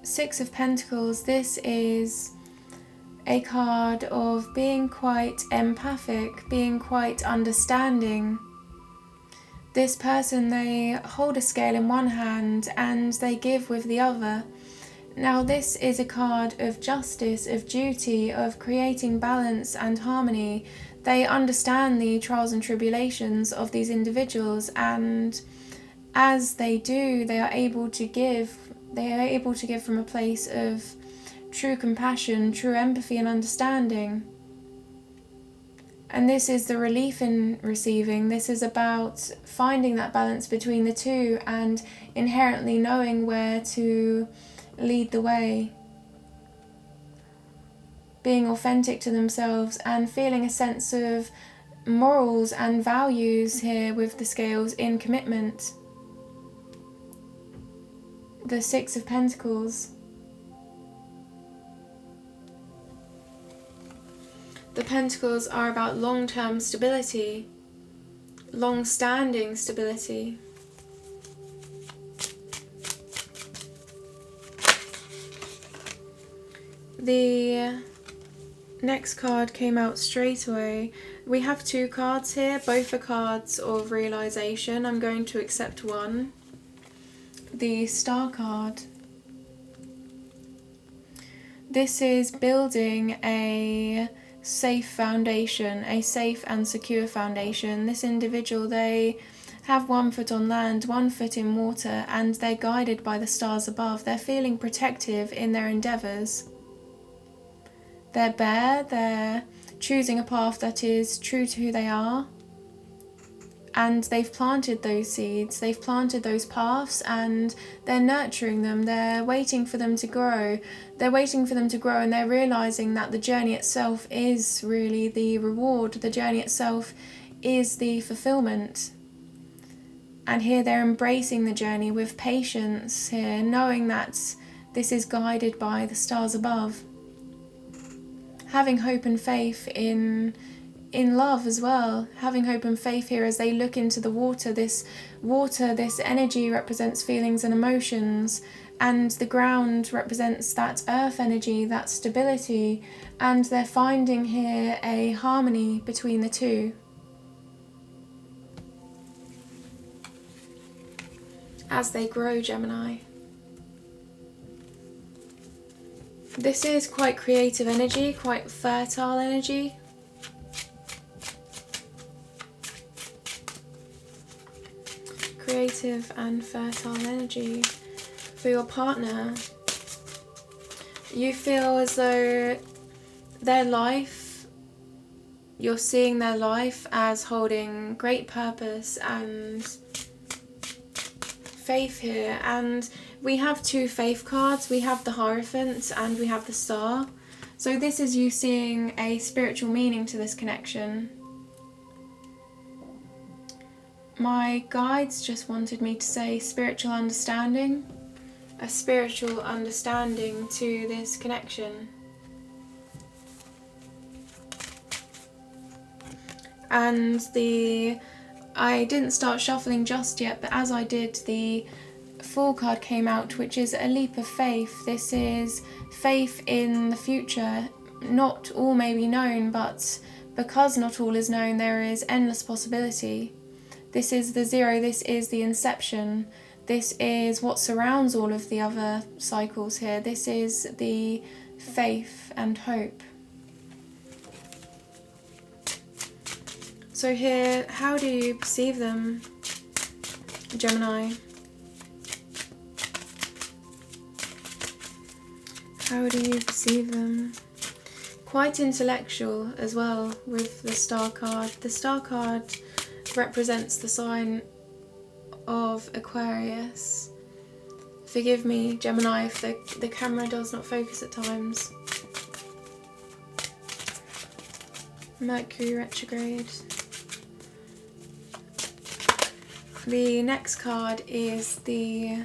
Six of Pentacles, this is a card of being quite empathic, being quite understanding. This person, they hold a scale in one hand and they give with the other. Now this is a card of justice, of duty, of creating balance and harmony. They understand the trials and tribulations of these individuals, and as they do, they are able to give. They are able to give from a place of true compassion, true empathy and understanding. And this is the relief in receiving. This is about finding that balance between the two and inherently knowing where to lead the way. Being authentic to themselves and feeling a sense of morals and values here with the scales in commitment. The Six of Pentacles. The Pentacles are about long-term stability, long-standing stability. The next card came out straight away. We have two cards here, both are cards of realization. I'm going to accept one. The Star card. This is building a safe foundation, a safe and secure foundation. This individual, they have 1 foot on land, 1 foot in water, and they're guided by the stars above. They're feeling protective in their endeavours. They're bare, they're choosing a path that is true to who they are. And they've planted those seeds, they've planted those paths, and they're nurturing them. They're waiting for them to grow. They're waiting for them to grow, and they're realising that the journey itself is really the reward. The journey itself is the fulfilment. And here they're embracing the journey with patience here, knowing that this is guided by the stars above. Having hope and faith in love as well, having hope and faith here as they look into the water. This energy represents feelings and emotions, and the ground represents that earth energy, that stability, and they're finding here a harmony between the two. As they grow, Gemini. This is quite creative energy, quite fertile energy. Creative and fertile energy for your partner. You feel as though their life, you're seeing their life as holding great purpose and faith here. And we have two faith cards. We have the Hierophant and we have the Star. So this is you seeing a spiritual meaning to this connection. My guides just wanted me to say spiritual understanding, a spiritual understanding to this connection. And I didn't start shuffling just yet, but as I did, the Fool card came out, which is a leap of faith. This is faith in the future. Not all may be known, but because not all is known, there is endless possibility. This is the zero, this is the inception, this is what surrounds all of the other cycles here. This is the faith and hope. So here, how do you perceive them, Gemini? How do you perceive them? Quite intellectual as well with the Star card. The Star card represents the sign of Aquarius. Forgive me, Gemini, if the camera does not focus at times. Mercury retrograde. The next card is the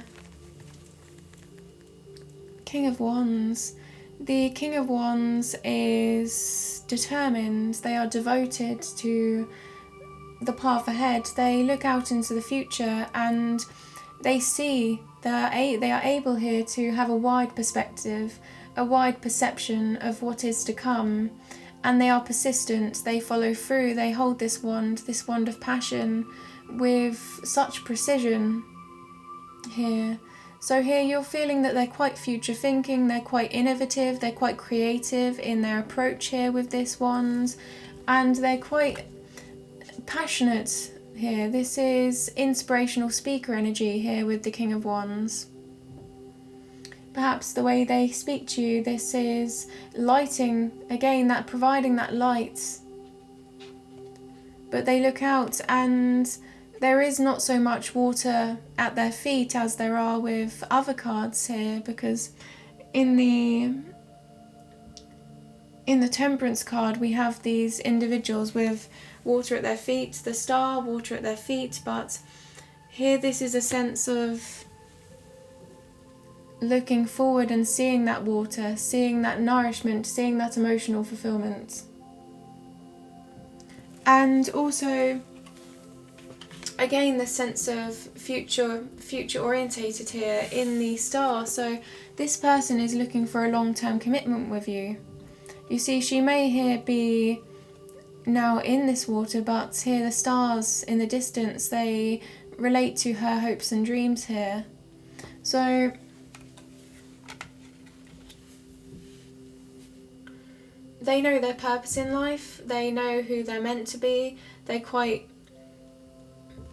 King of Wands. The King of Wands is determined, they are devoted to the path ahead. They look out into the future and they see that they are able here to have a wide perspective, a wide perception of what is to come, and they are persistent, they follow through, they hold this wand of passion with such precision here. So here you're feeling that they're quite future thinking, they're quite innovative, they're quite creative in their approach here with this wand, and they're quite passionate here. This is inspirational speaker energy here with the King of Wands. Perhaps the way they speak to you, this is lighting, again, that providing that light. But they look out and there is not so much water at their feet as there are with other cards here, because in the Temperance card we have these individuals with water at their feet, the star, water at their feet, but here this is a sense of looking forward and seeing that water, seeing that nourishment, seeing that emotional fulfillment. And also, again, this sense of future orientated here in the star. So this person is looking for a long-term commitment with you. You see, she may here be now in this water, but here the stars in the distance, they relate to her hopes and dreams here. So they know their purpose in life, they know who they're meant to be, they're quite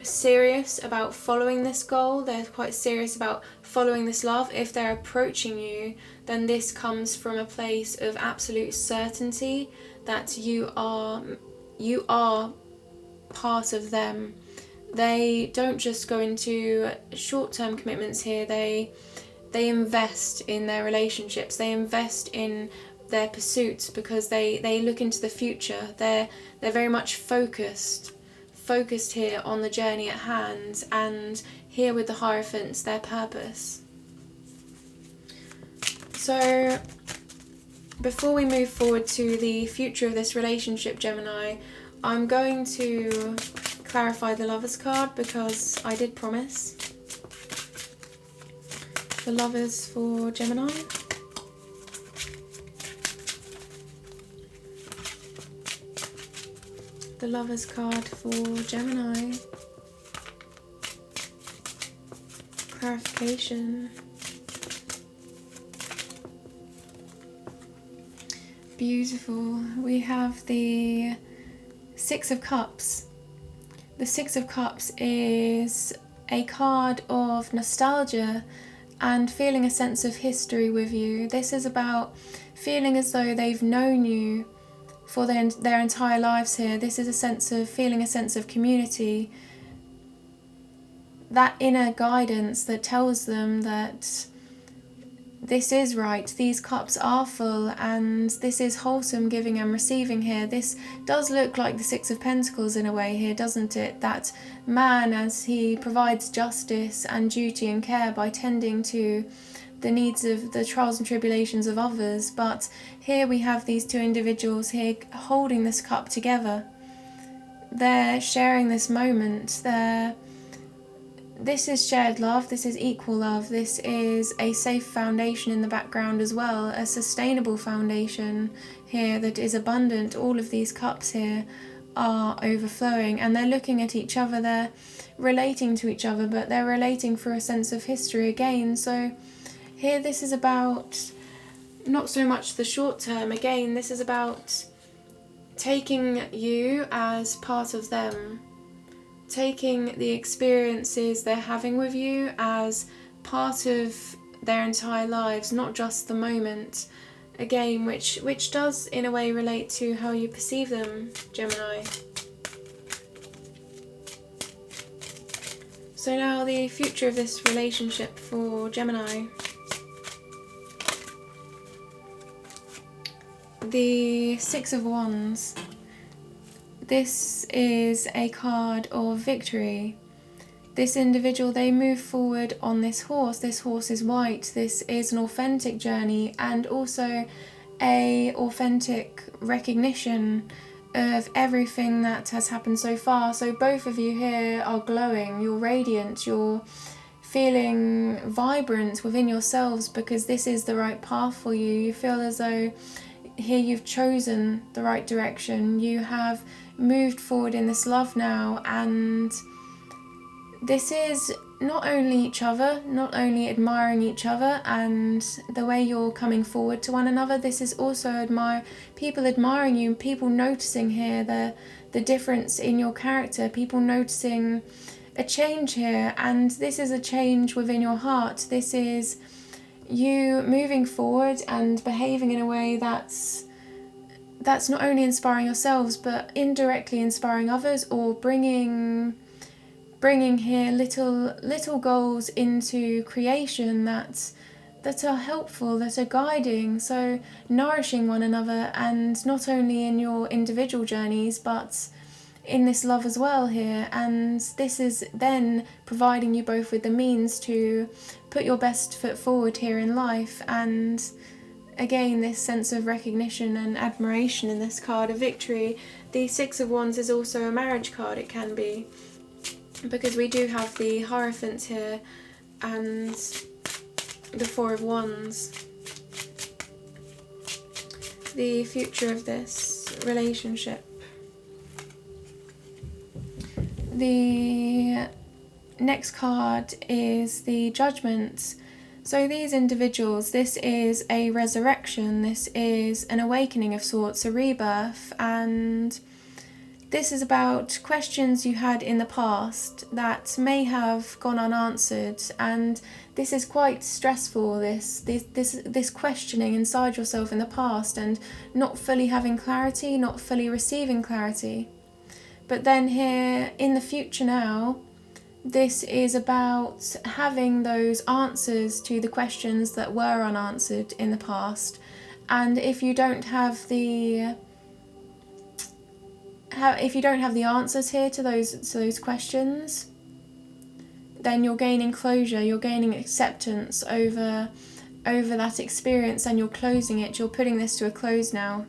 serious about following this goal, they're quite serious about following this love. If they're approaching you, then this comes from a place of absolute certainty that you are part of them. They don't just go into short-term commitments here, they invest in their relationships, they invest in their pursuits because they look into the future. They're very much focused here on the journey at hand, and here with the Hierophants, their purpose. So before we move forward to the future of this relationship, Gemini, I'm going to clarify the Lovers card because I did promise. The Lovers for Gemini. The Lovers card for Gemini. Clarification. Beautiful. We have the Six of Cups. The Six of Cups is a card of nostalgia and feeling a sense of history with you. This is about feeling as though they've known you for their entire lives here. This is a sense of feeling a sense of community, that inner guidance that tells them that this is right, these cups are full, and this is wholesome giving and receiving here. This does look like the Six of Pentacles in a way here, doesn't it? That man, as he provides justice and duty and care by tending to the needs of the trials and tribulations of others. But here we have these two individuals here holding this cup together. They're sharing this moment. This is shared love, this is equal love, this is a safe foundation in the background as well, a sustainable foundation here that is abundant. All of these cups here are overflowing, and they're looking at each other, they're relating to each other, but they're relating for a sense of history again. So here this is about not so much the short term, again this is about taking you as part of them, taking the experiences they're having with you as part of their entire lives, not just the moment, again which does in a way relate to how you perceive them, Gemini. So now the future of this relationship for Gemini. The Six of Wands. This is a card of victory. This individual, they move forward on this horse. This horse is white. This is an authentic journey and also a authentic recognition of everything that has happened so far. So both of you here are glowing, you're radiant, you're feeling vibrant within yourselves because this is the right path for you. You feel as though here you've chosen the right direction, you have moved forward in this love now, and this is not only each other, not only admiring each other and the way you're coming forward to one another, this is also people admiring you, people noticing here the difference in your character, people noticing a change here, and this is a change within your heart. This is you moving forward and behaving in a way that's not only inspiring yourselves but indirectly inspiring others, or bringing here little goals into creation that are helpful, that are guiding, so nourishing one another, and not only in your individual journeys but in this love as well here. And this is then providing you both with the means to put your best foot forward here in life. And again, this sense of recognition and admiration in this card of victory. The Six of Wands is also a marriage card, it can be, because we do have the Hierophant here and the Four of Wands. The future of this relationship. The next card is the Judgment. So these individuals, this is a resurrection, this is an awakening of sorts, a rebirth, and this is about questions you had in the past that may have gone unanswered, and this is quite stressful, this questioning inside yourself in the past and not fully having clarity, not fully receiving clarity. But then here in the future now, this is about having those answers to the questions that were unanswered in the past. And if you don't have the answers here to those questions, then you're gaining closure, you're gaining acceptance over that experience, and you're closing it, you're putting this to a close now.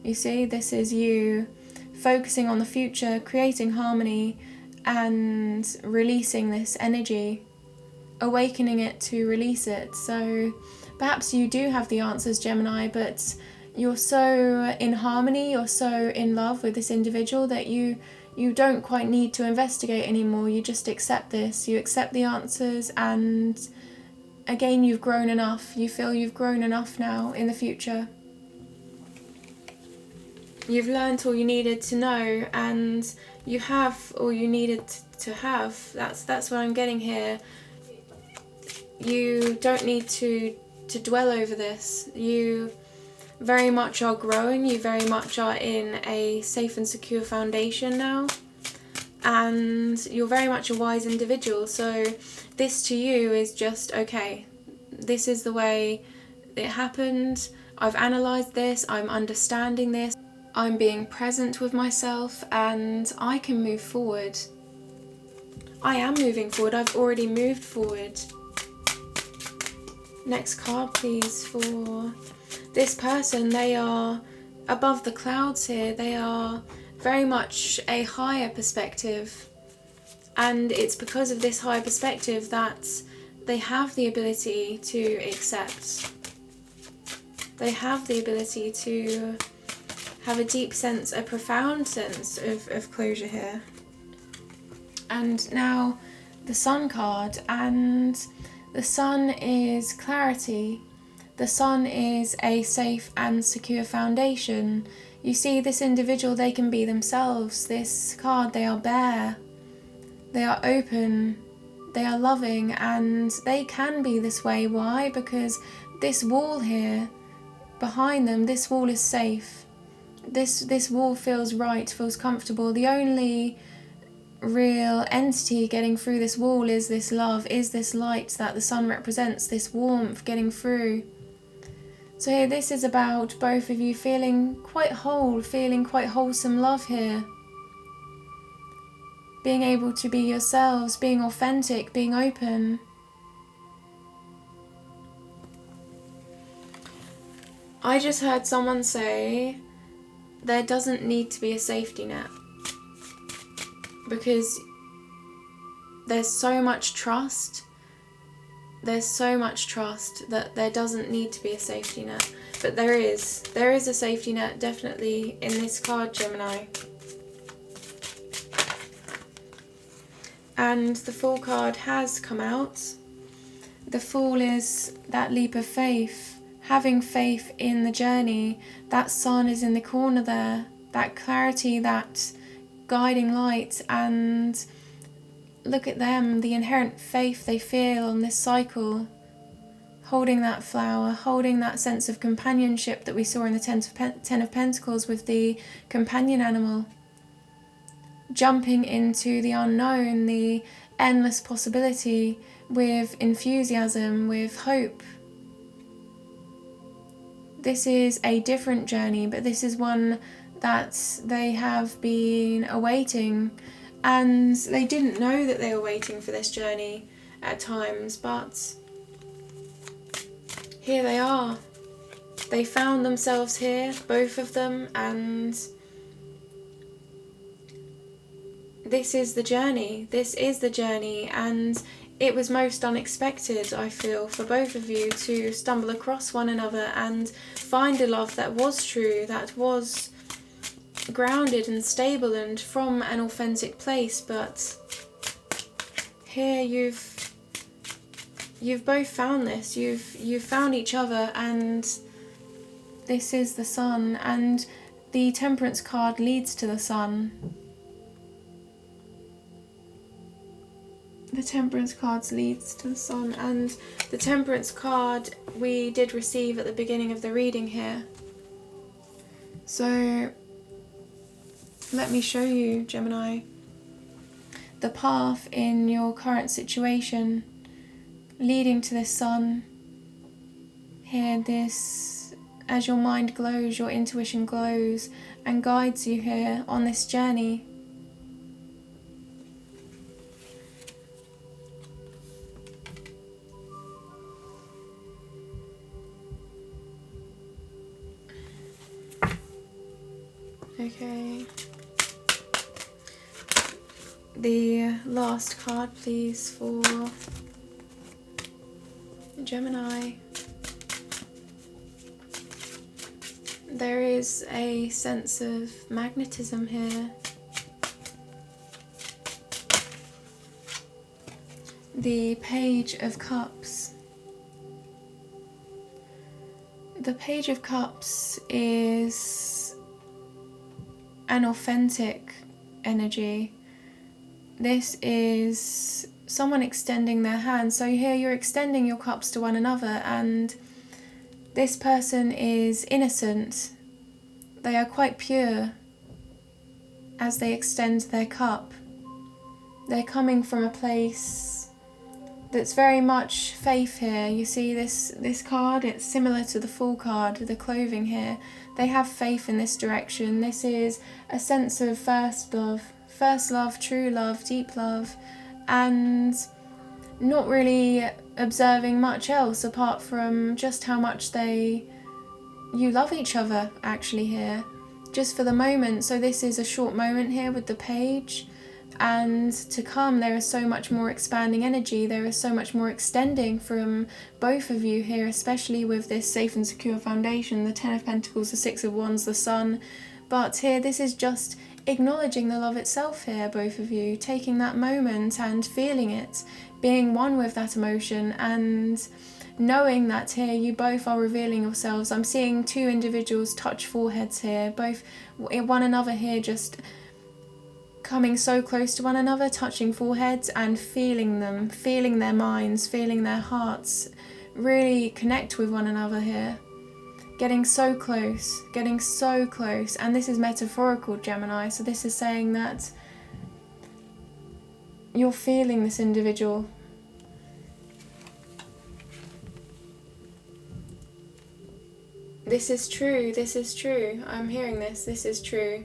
You see, this is you focusing on the future, creating harmony and releasing this energy, awakening it to release it. So perhaps you do have the answers, Gemini, but you're so in harmony, you're so in love with this individual that you don't quite need to investigate anymore. You just accept this, you accept the answers, and again, you've grown enough. You feel you've grown enough now in the future. You've learned all you needed to know, and you have all you needed to have. That's what I'm getting here. You don't need to dwell over this. You very much are growing, you very much are in a safe and secure foundation now, and you're very much a wise individual. So this to you is just, okay, this is the way it happened, I've analysed this, I'm understanding this, I'm being present with myself, and I can move forward. I am moving forward, I've already moved forward. Next card please for this person. They are above the clouds here, they are very much a higher perspective, and it's because of this higher perspective that they have the ability to accept. They have the ability to have a deep sense, a profound sense of closure here. And now the Sun card, and the Sun is clarity. The Sun is a safe and secure foundation. You see, this individual, they can be themselves. This card, they are bare, they are open, they are loving, and they can be this way. Why? Because this wall here behind them, this wall is safe. This wall feels right, feels comfortable. The only real entity getting through this wall is this love, is this light that the Sun represents, this warmth getting through. So here, this is about both of you feeling quite whole, feeling quite wholesome love here. Being able to be yourselves, being authentic, being open. I just heard someone say there doesn't need to be a safety net, because there's so much trust. There's so much trust that there doesn't need to be a safety net. But there is. There is a safety net, definitely, in this card, Gemini. And the Fool card has come out. The Fool is that leap of faith. Having faith in the journey. That sun is in the corner there. That clarity, that guiding light, and look at them, the inherent faith they feel on this cycle, holding that flower, holding that sense of companionship that we saw in the Ten of Pentacles with the companion animal, jumping into the unknown, the endless possibility with enthusiasm, with hope. This is a different journey, but this is one that they have been awaiting, and they didn't know that they were waiting for this journey at times, but here they are. They found themselves here, both of them, and this is the journey. This is the journey, and it was most unexpected, I feel, for both of you to stumble across one another and find a love that was true, that was grounded and stable and from an authentic place. But here you've both found this. You've found each other, and this is the sun, and the Temperance card leads to the sun. The Temperance cards leads to the sun, and the Temperance card we did receive at the beginning of the reading here. So let me show you, Gemini, the path in your current situation leading to this sun. Here, this, as your mind glows, your intuition glows and guides you here on this journey. Okay. The last card, please, for Gemini. There is a sense of magnetism here. The Page of Cups. The Page of Cups is an authentic energy. This is someone extending their hand. So here you're extending your cups to one another, and this person is innocent. They are quite pure as they extend their cup. They're coming from a place that's very much faith here. You see this card, it's similar to the Fool card with the clothing here. They have faith in this direction. This is a sense of first love, true love, deep love, and not really observing much else apart from just how much you love each other actually here, just for the moment. So this is a short moment here with the Page, and to come there is so much more expanding energy, there is so much more extending from both of you here, especially with this safe and secure foundation, the Ten of Pentacles, the Six of Wands, the Sun. But here this is just acknowledging the love itself here, both of you, taking that moment and feeling it, being one with that emotion, and knowing that here you both are revealing yourselves. I'm seeing two individuals touch foreheads here, both one another here, just coming so close to one another, touching foreheads and feeling them, feeling their minds, feeling their hearts, really connect with one another here. Getting so close, and this is metaphorical, Gemini, so this is saying that you're feeling this individual. This is true, I'm hearing this is true.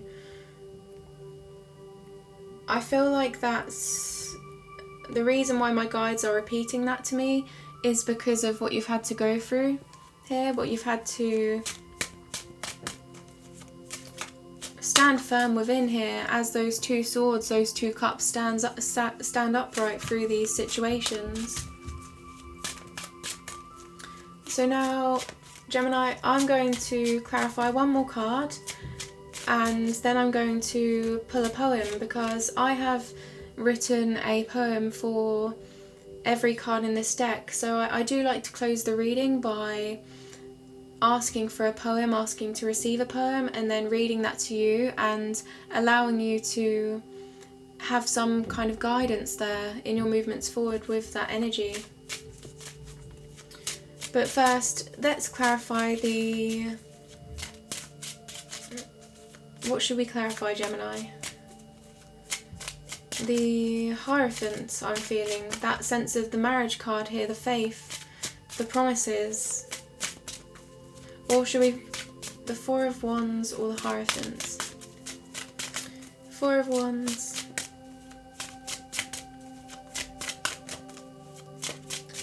I feel like that's the reason why my guides are repeating that to me, is because of what you've had to go through here, what you've had to stand firm within here as those two swords, those two cups stand upright through these situations. So now, Gemini, I'm going to clarify one more card, and then I'm going to pull a poem, because I have written a poem for every card in this deck. So I do like to close the reading by asking for a poem, asking to receive a poem, and then reading that to you and allowing you to have some kind of guidance there in your movements forward with that energy. But first, let's clarify what should we clarify, Gemini? The Hierophant I'm feeling, that sense of the marriage card here, the faith, the promises. Or should we, the Four of Wands or the Hierophants? Four of Wands.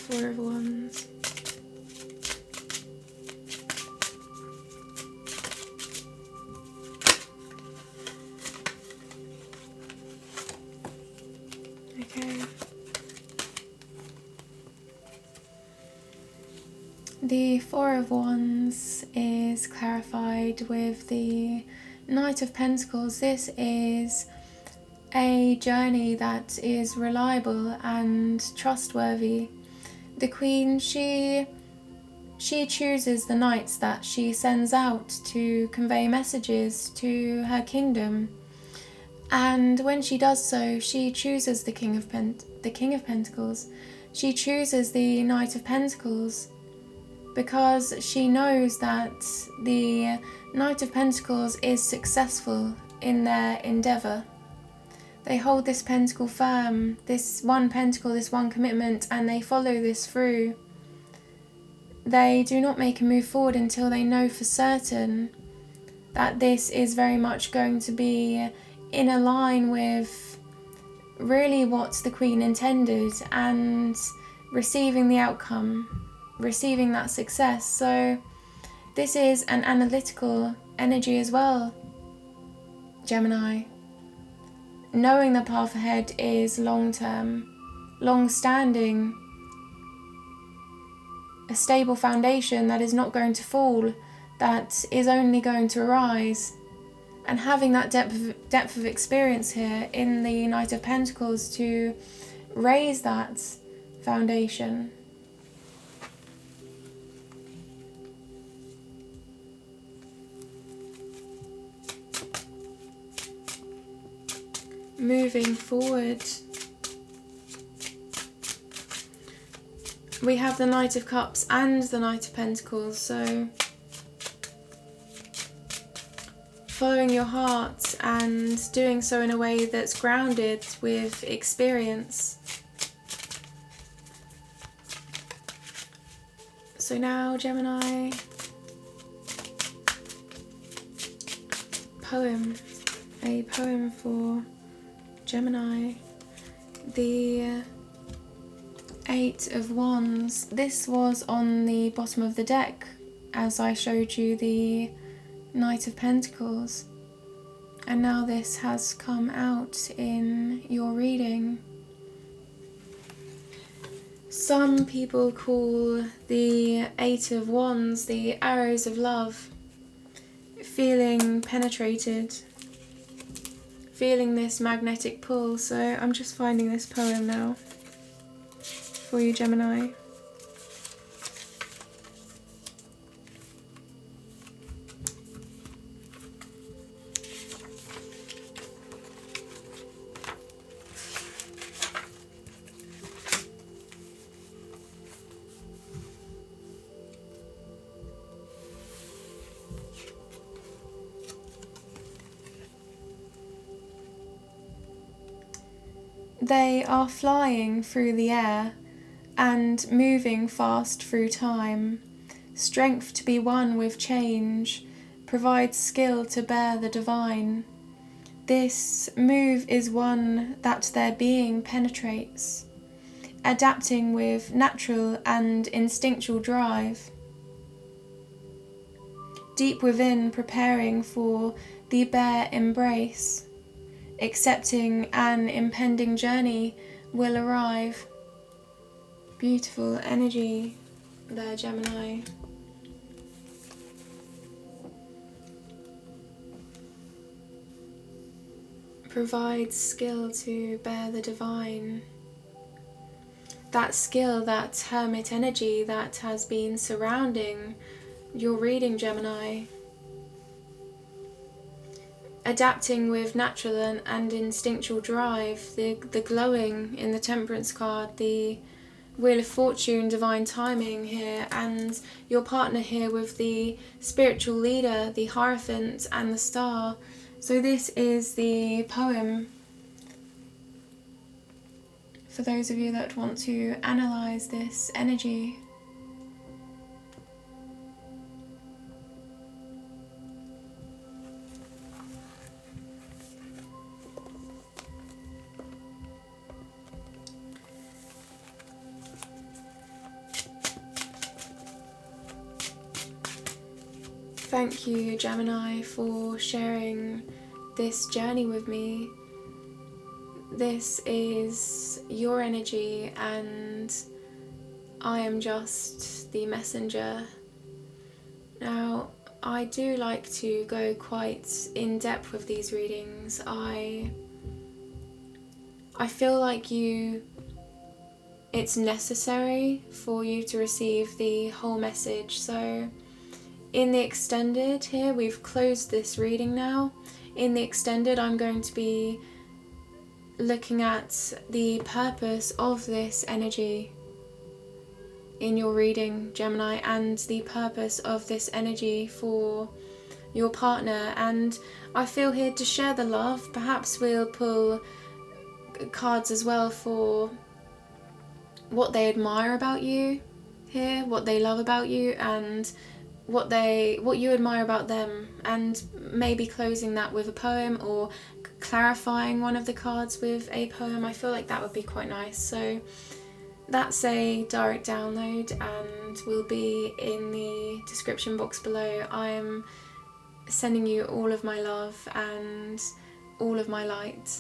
Four of Wands. Okay. The Four of Wands is clarified with the Knight of Pentacles. This is a journey that is reliable and trustworthy. The Queen, she chooses the knights that she sends out to convey messages to her kingdom. And when she does so, she chooses the King of Pentacles. She chooses the Knight of Pentacles because she knows that the Knight of Pentacles is successful in their endeavour. They hold this pentacle firm, this one pentacle, this one commitment, and they follow this through. They do not make a move forward until they know for certain that this is very much going to be in a line with really what the Queen intended and receiving the outcome, receiving that success. So this is an analytical energy as well, Gemini. Knowing the path ahead is long-term, long-standing, a stable foundation that is not going to fall, that is only going to arise. And having that depth of experience here in the Knight of Pentacles to raise that foundation. Moving forward, we have the Knight of Cups and the Knight of Pentacles, so following your heart and doing so in a way that's grounded with experience. So now, Gemini, a poem for Gemini. The Eight of Wands. This was on the bottom of the deck as I showed you the Knight of Pentacles, and now this has come out in your reading. Some people call the Eight of Wands the arrows of love, feeling penetrated, feeling this magnetic pull. So I'm just finding this poem now for you, Gemini. They are flying through the air and moving fast through time. Strength to be one with change provides skill to bear the divine. This move is one that their being penetrates, adapting with natural and instinctual drive. deep within, preparing for the bare embrace, accepting an impending journey will arrive. Beautiful energy there, Gemini. Provides skill to bear the divine. That skill, that hermit energy that has been surrounding your reading, Gemini. Adapting with natural and instinctual drive, the glowing in the Temperance card, the Wheel of Fortune, divine timing here, and your partner here with the spiritual leader, the Hierophant and the Star. So this is the poem for those of you that want to analyze this energy. Thank you, Gemini, for sharing this journey with me. This is your energy and I am just the messenger. Now, I do like to go quite in depth with these readings. I feel like it's necessary for you to receive the whole message. So in the extended here, we've closed this reading now. In the extended, I'm going to be looking at the purpose of this energy in your reading, Gemini, and the purpose of this energy for your partner. And I feel here to share the love. Perhaps we'll pull cards as well for what they admire about you here, what they love about you, and what you admire about them, and maybe closing that with a poem or clarifying one of the cards with a poem. I feel like that would be quite nice. So that's a direct download and will be in the description box below. I'm sending you all of my love and all of my light.